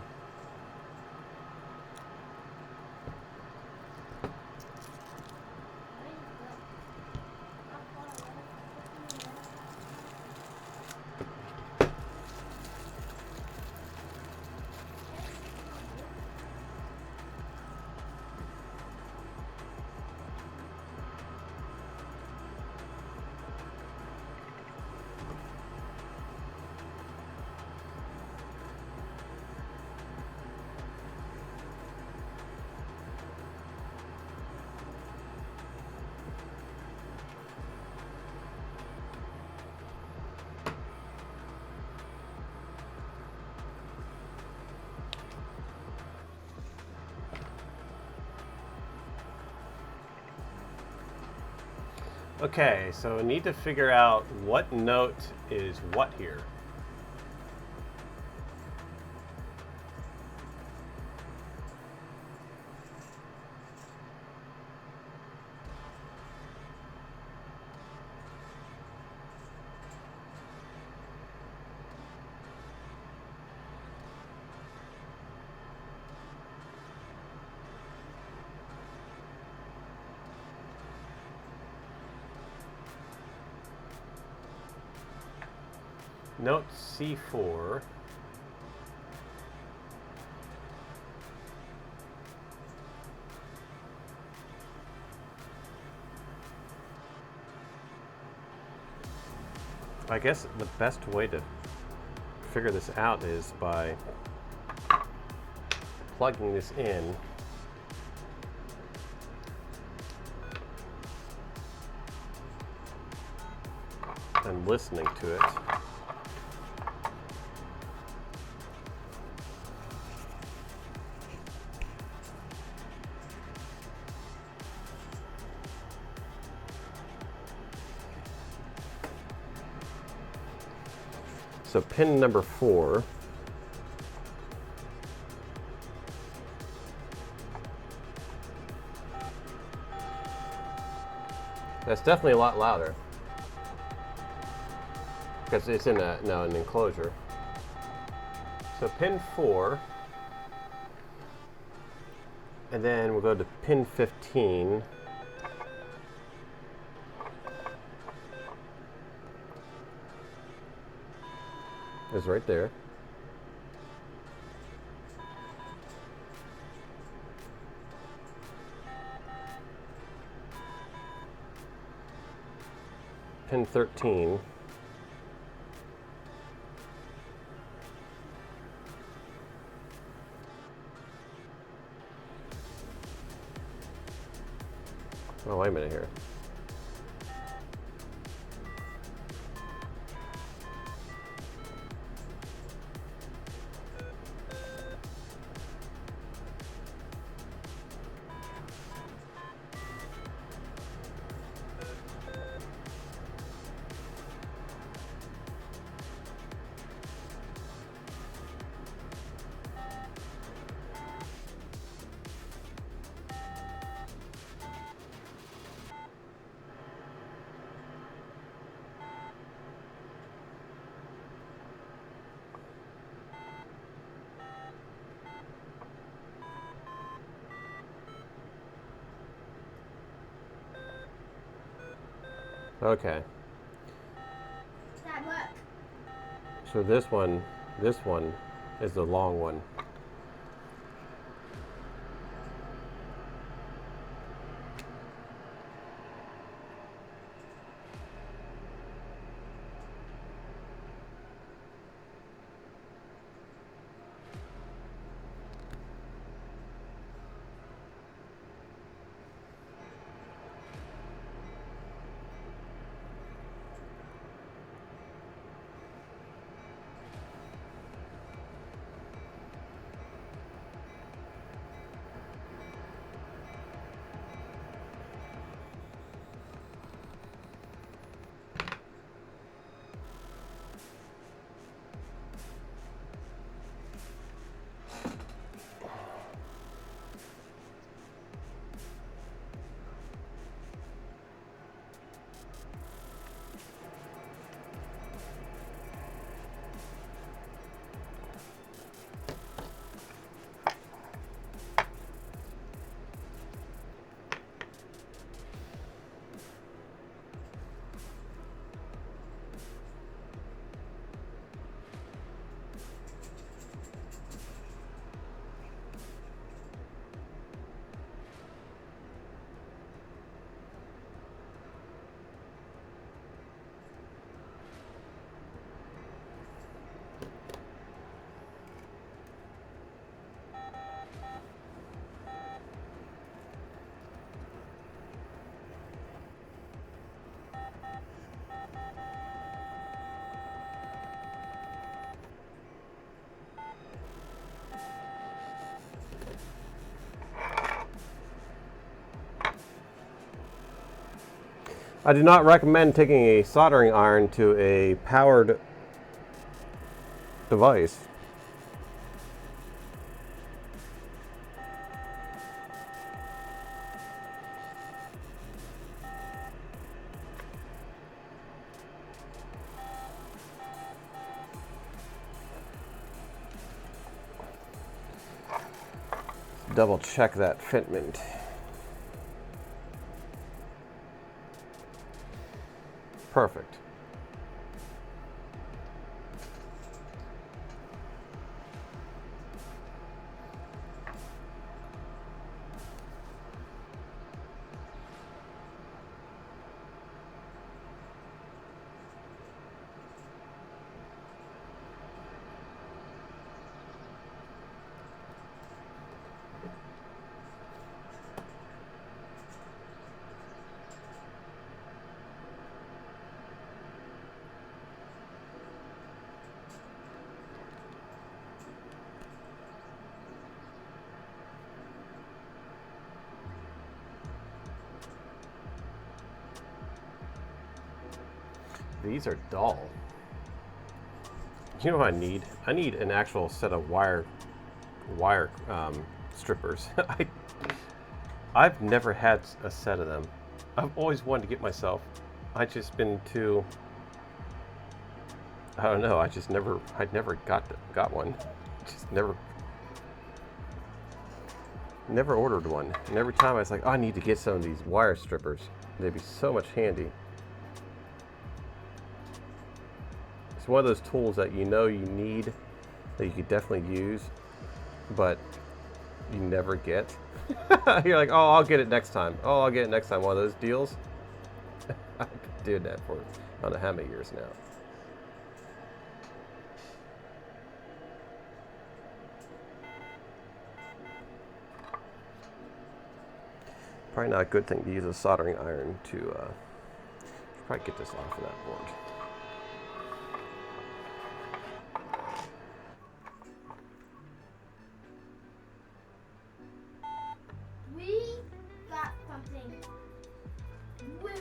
Okay, so I need to figure out what note is what here. Note C4. I guess the best way to figure this out is by plugging this in and listening to it. So pin number 4. That's definitely a lot louder because it's in an enclosure. So pin 4, and then we'll go to pin 15. Is right there. Pin 13. Oh, wait a minute here. Okay. Dad, So this one is the long one. I do not recommend taking a soldering iron to a powered device. Double check that fitment. Perfect. These are dull. You know what I need? I need an actual set of wire strippers. I've never had a set of them. I've always wanted to get myself. I've just been too. I don't know. I'd never got one. Just never ordered one. And every time I was like, oh, I need to get some of these wire strippers. They'd be so much handy. It's one of those tools that you know you need, that you could definitely use, but you never get. You're like, oh, I'll get it next time. Oh, I'll get it next time. One of those deals. I've been doing that for I don't know how many years now. Probably not a good thing to use a soldering iron to probably get this off of that board. We got something. Where we?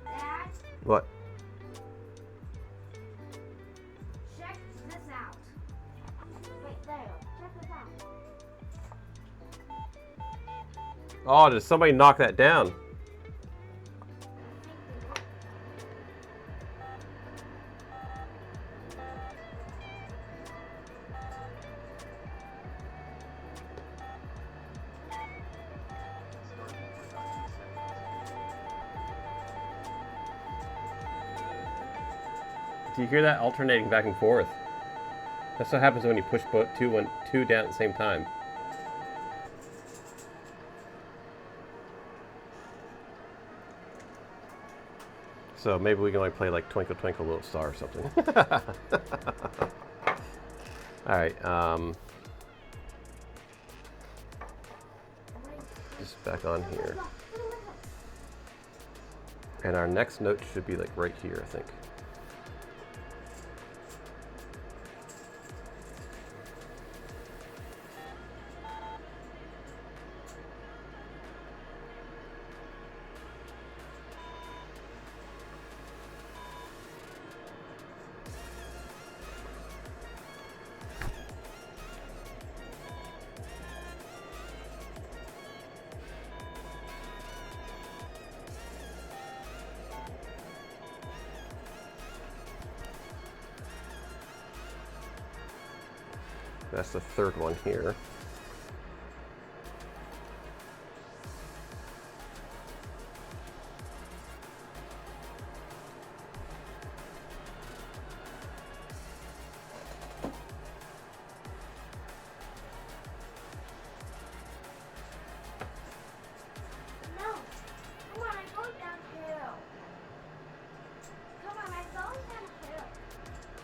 Dad, What? check this out. Wait there. Check this out. Oh, did somebody knock that down? Do you hear that alternating back and forth? That's what happens when you push two down at the same time. So maybe we can only play like Twinkle Twinkle Little Star or something. Alright, just back on here. And our next note should be like right here, I think. That's the third one here. No. Come on, I'm going downhill. Come on, I'm going downhill.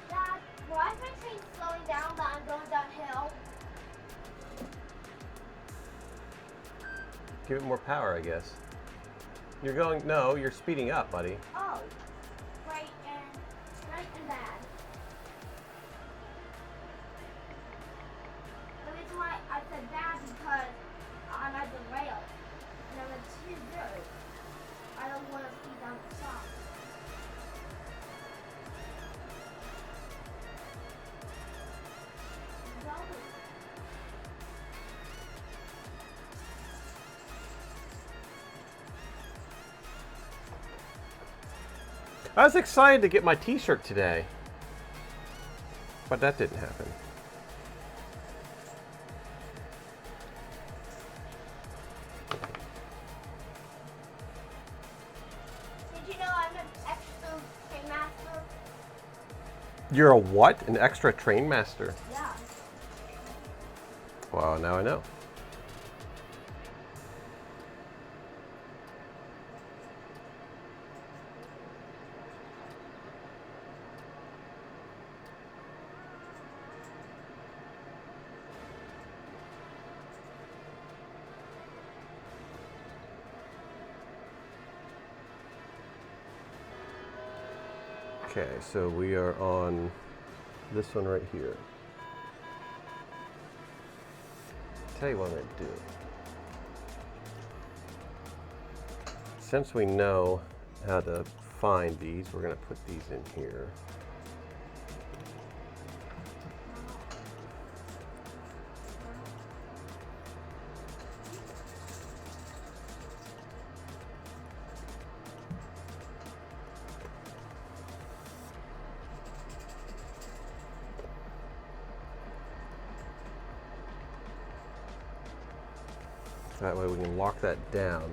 Dad, why is my train slowing down but I'm going downhill? Give it more power, I guess. You're going, no, you're speeding up, buddy. Oh, right and bad. The reason why I said bad because I'm at the rail and I'm too good. I don't want to speed down the stop. I was excited to get my t-shirt today, but that didn't happen. Did you know I'm an extra train master? You're a what? An extra train master? Yeah. Well, now I know. Okay, so we are on this one right here. Tell you what I'm going to do. Since we know how to find these, we're going to put these in here. That way we can lock that down.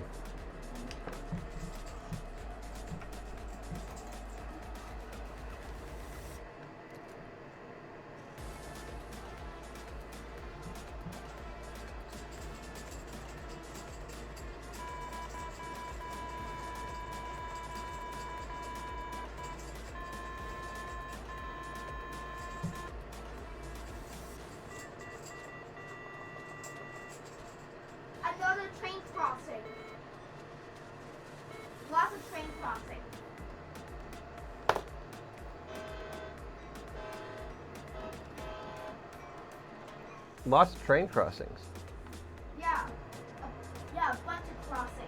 Another train crossing. Lots of train crossing. Lots of train crossings. Yeah. Yeah, a bunch of crossings.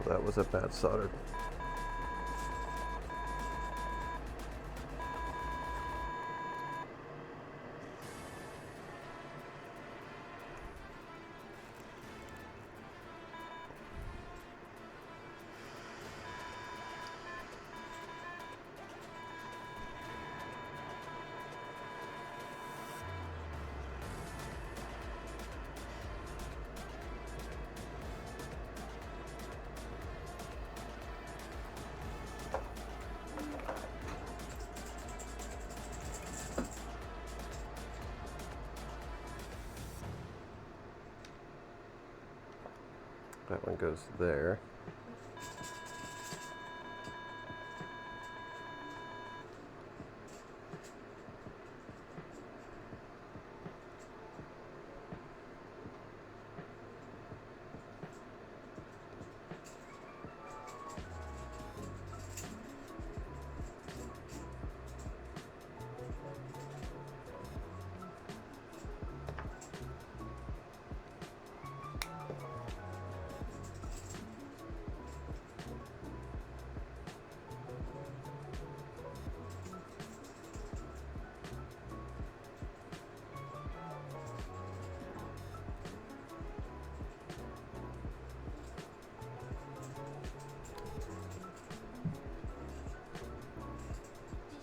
That was a bad solder. That one goes there.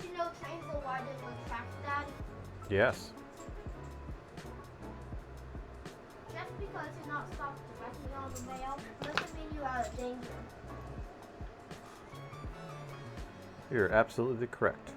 Did you know trains are wider than tracks, Dad? Yes. Just because you're not stopped directly on the rail doesn't mean you're out of danger. You're absolutely correct.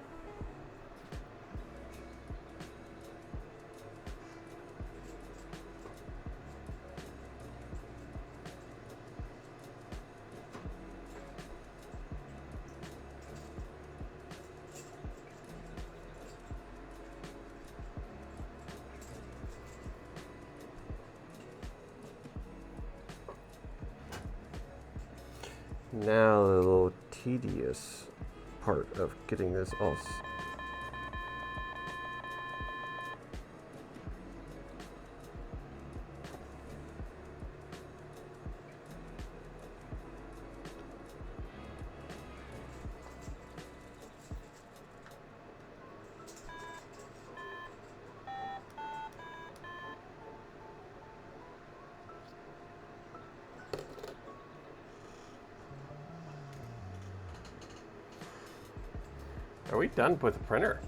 Now the little tedious part of getting this all Are we done with the printer?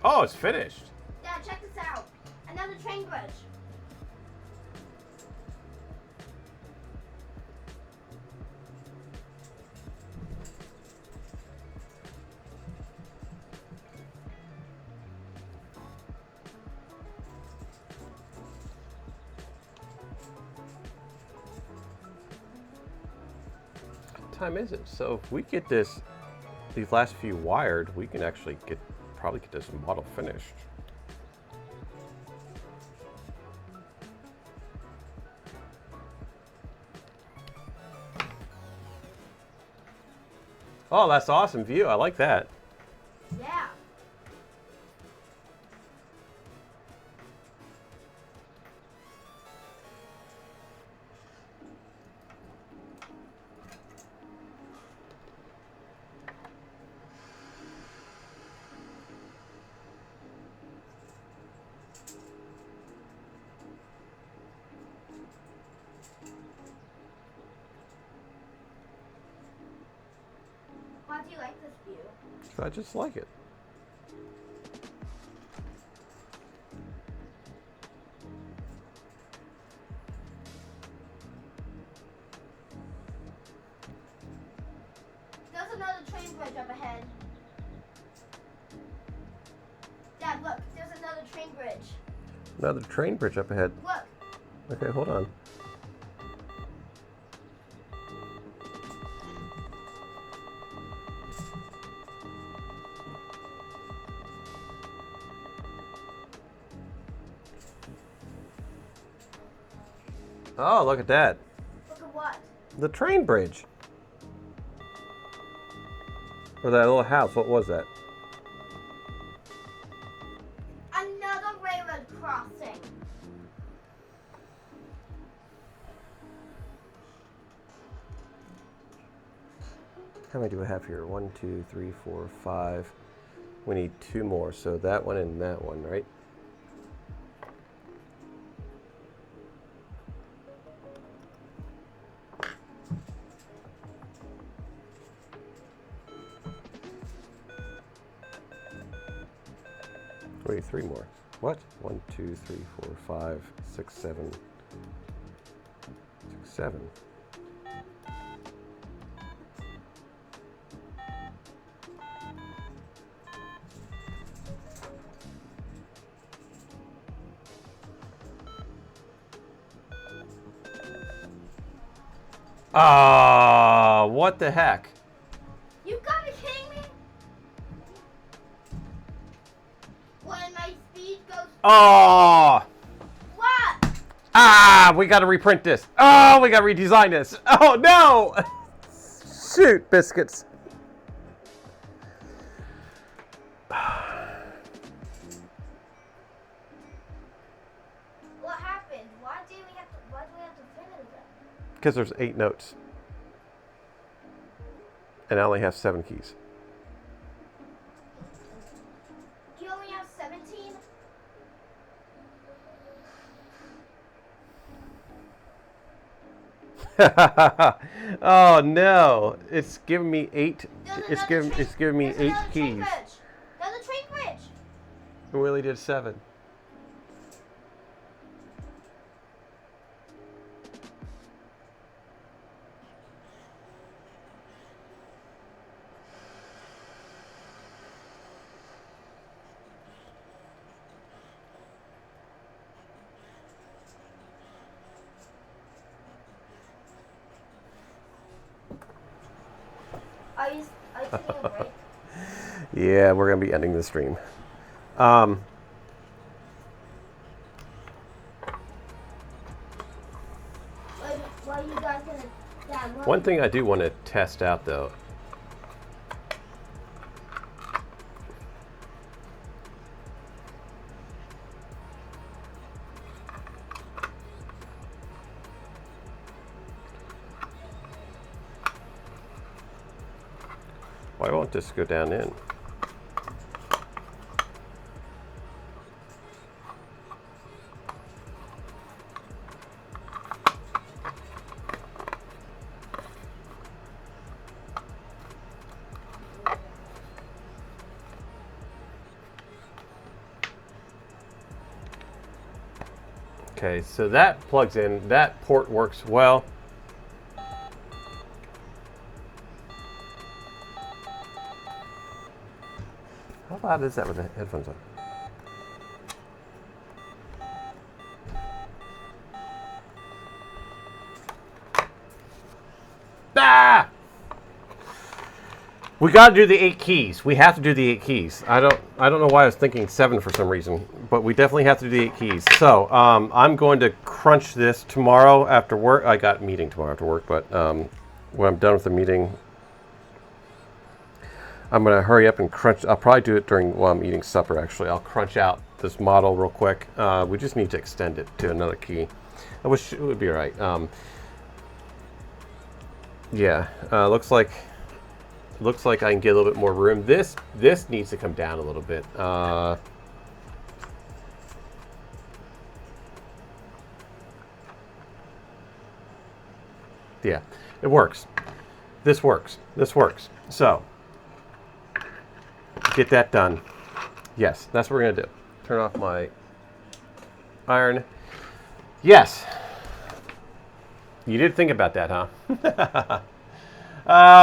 Oh, it's finished. Dad, check this out. Another train bridge. What time is it? So if we get these last few wired, we can actually probably get this model finished. Oh, that's awesome view. I like that. Yeah. Why do you like this view? I just like it. There's another train bridge up ahead. Dad, look. There's another train bridge. Another train bridge up ahead. Look. Okay, hold on. Oh, look at that. Look at what? The train bridge. Or that little house. What was that? Another railroad crossing. How many do I have here? 1, 2, 3, 4, 5. We need 2 more. So that one and that one, right? Wait, 3 more. What? 1, 2, 3, 4, 5, 6, 7. 6, 7. Ah, what the heck? You gotta be kidding me? When my speed goes. Oh! What? Ah, we gotta reprint this. Oh, we gotta redesign this. Oh no! Shoot, biscuits. What happened? Why do we have to print it again? Because there's 8 notes. And I only have 7 keys. You only have 17? Oh no! It's giving me 8. There's another It's giving me There's 8 another train keys. bridge. There's a train bridge. We really did 7. Are you taking a break? Yeah, we're gonna be ending the stream. What are you guys gonna download? One thing I do want to test out though. Why won't this go down in? Okay, so that plugs in, that port works well. How loud is that with the headphones on? Ah! We got to do the 8 keys. We have to do the 8 keys. I don't know why I was thinking 7 for some reason, but we definitely have to do the 8 keys. So I'm going to crunch this tomorrow after work. I got a meeting tomorrow after work, but when I'm done with the meeting, I'm going to hurry up and crunch. I'll probably do it while I'm eating supper, actually. I'll crunch out this model real quick. We just need to extend it to another key. I wish it would be all right. Yeah, looks like I can get a little bit more room. This needs to come down a little bit. Yeah, it works. This works. This works. So, get that done. Yes, that's what we're going to do. Turn off my iron. Yes. You did think about that, huh?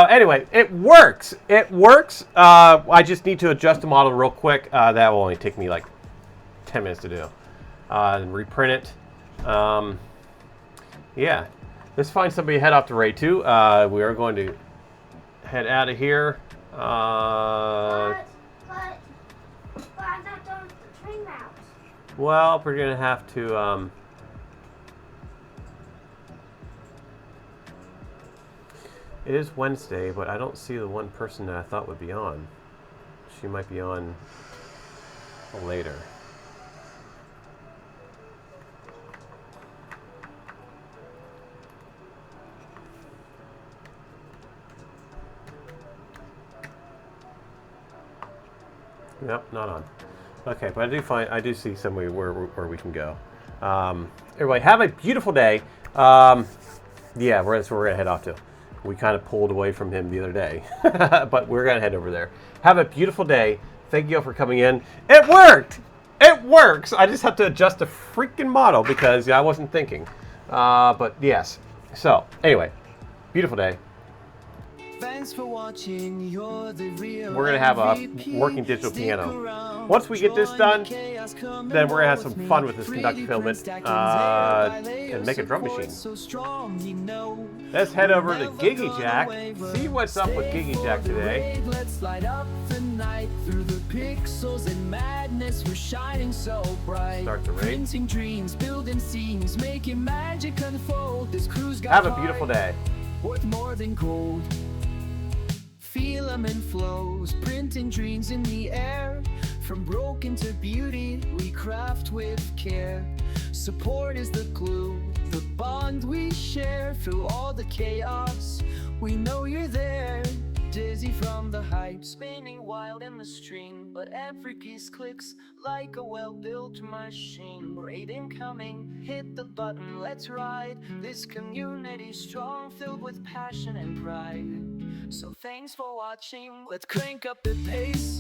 Anyway, it works. It works. I just need to adjust the model real quick. That will only take me like 10 minutes to do. And reprint it. Yeah. Let's find somebody to head off to Raid 2. We are going to head out of here. But I'm not done with the train route. Well, we're going to have to... It is Wednesday, but I don't see the one person that I thought would be on. She might be on later. Nope, not on. Okay, but I do see somebody where we can go. Everybody, have a beautiful day. Yeah, that's where we're gonna head off to. We kind of pulled away from him the other day, but we're gonna head over there. Have a beautiful day. Thank you all for coming in. It worked. It works. I just have to adjust the freaking model because I wasn't thinking. But yes. So anyway, beautiful day. Thanks for watching. You're the real We're gonna have a MVP. working digital Stick piano. around, Once we get this join done, the chaos, come then and we're gonna have roll some with fun me. with this 3D conductor filament print stacking layer by layer, and make a drum support machine. so strong, you know. Let's head over to Never Gigi gonna Jack, waver. see what's up with Stay Gigi for Jack the today. raid. Let's light up the night through the pixels and madness. We're shining so bright. Start the raid. Printing dreams, building scenes, making magic unfold. This crew's got Have a heart, beautiful day. worth more than gold. Filament flows, printing dreams in the air. From broken to beauty, we craft with care. Support is the glue, the bond we share. Through all the chaos, we know you're there. Dizzy from the hype, spinning wild in the stream. But every piece clicks like a well-built machine. Raid incoming, hit the button, let's ride. This community strong, filled with passion and pride. So thanks for watching, let's crank up the pace.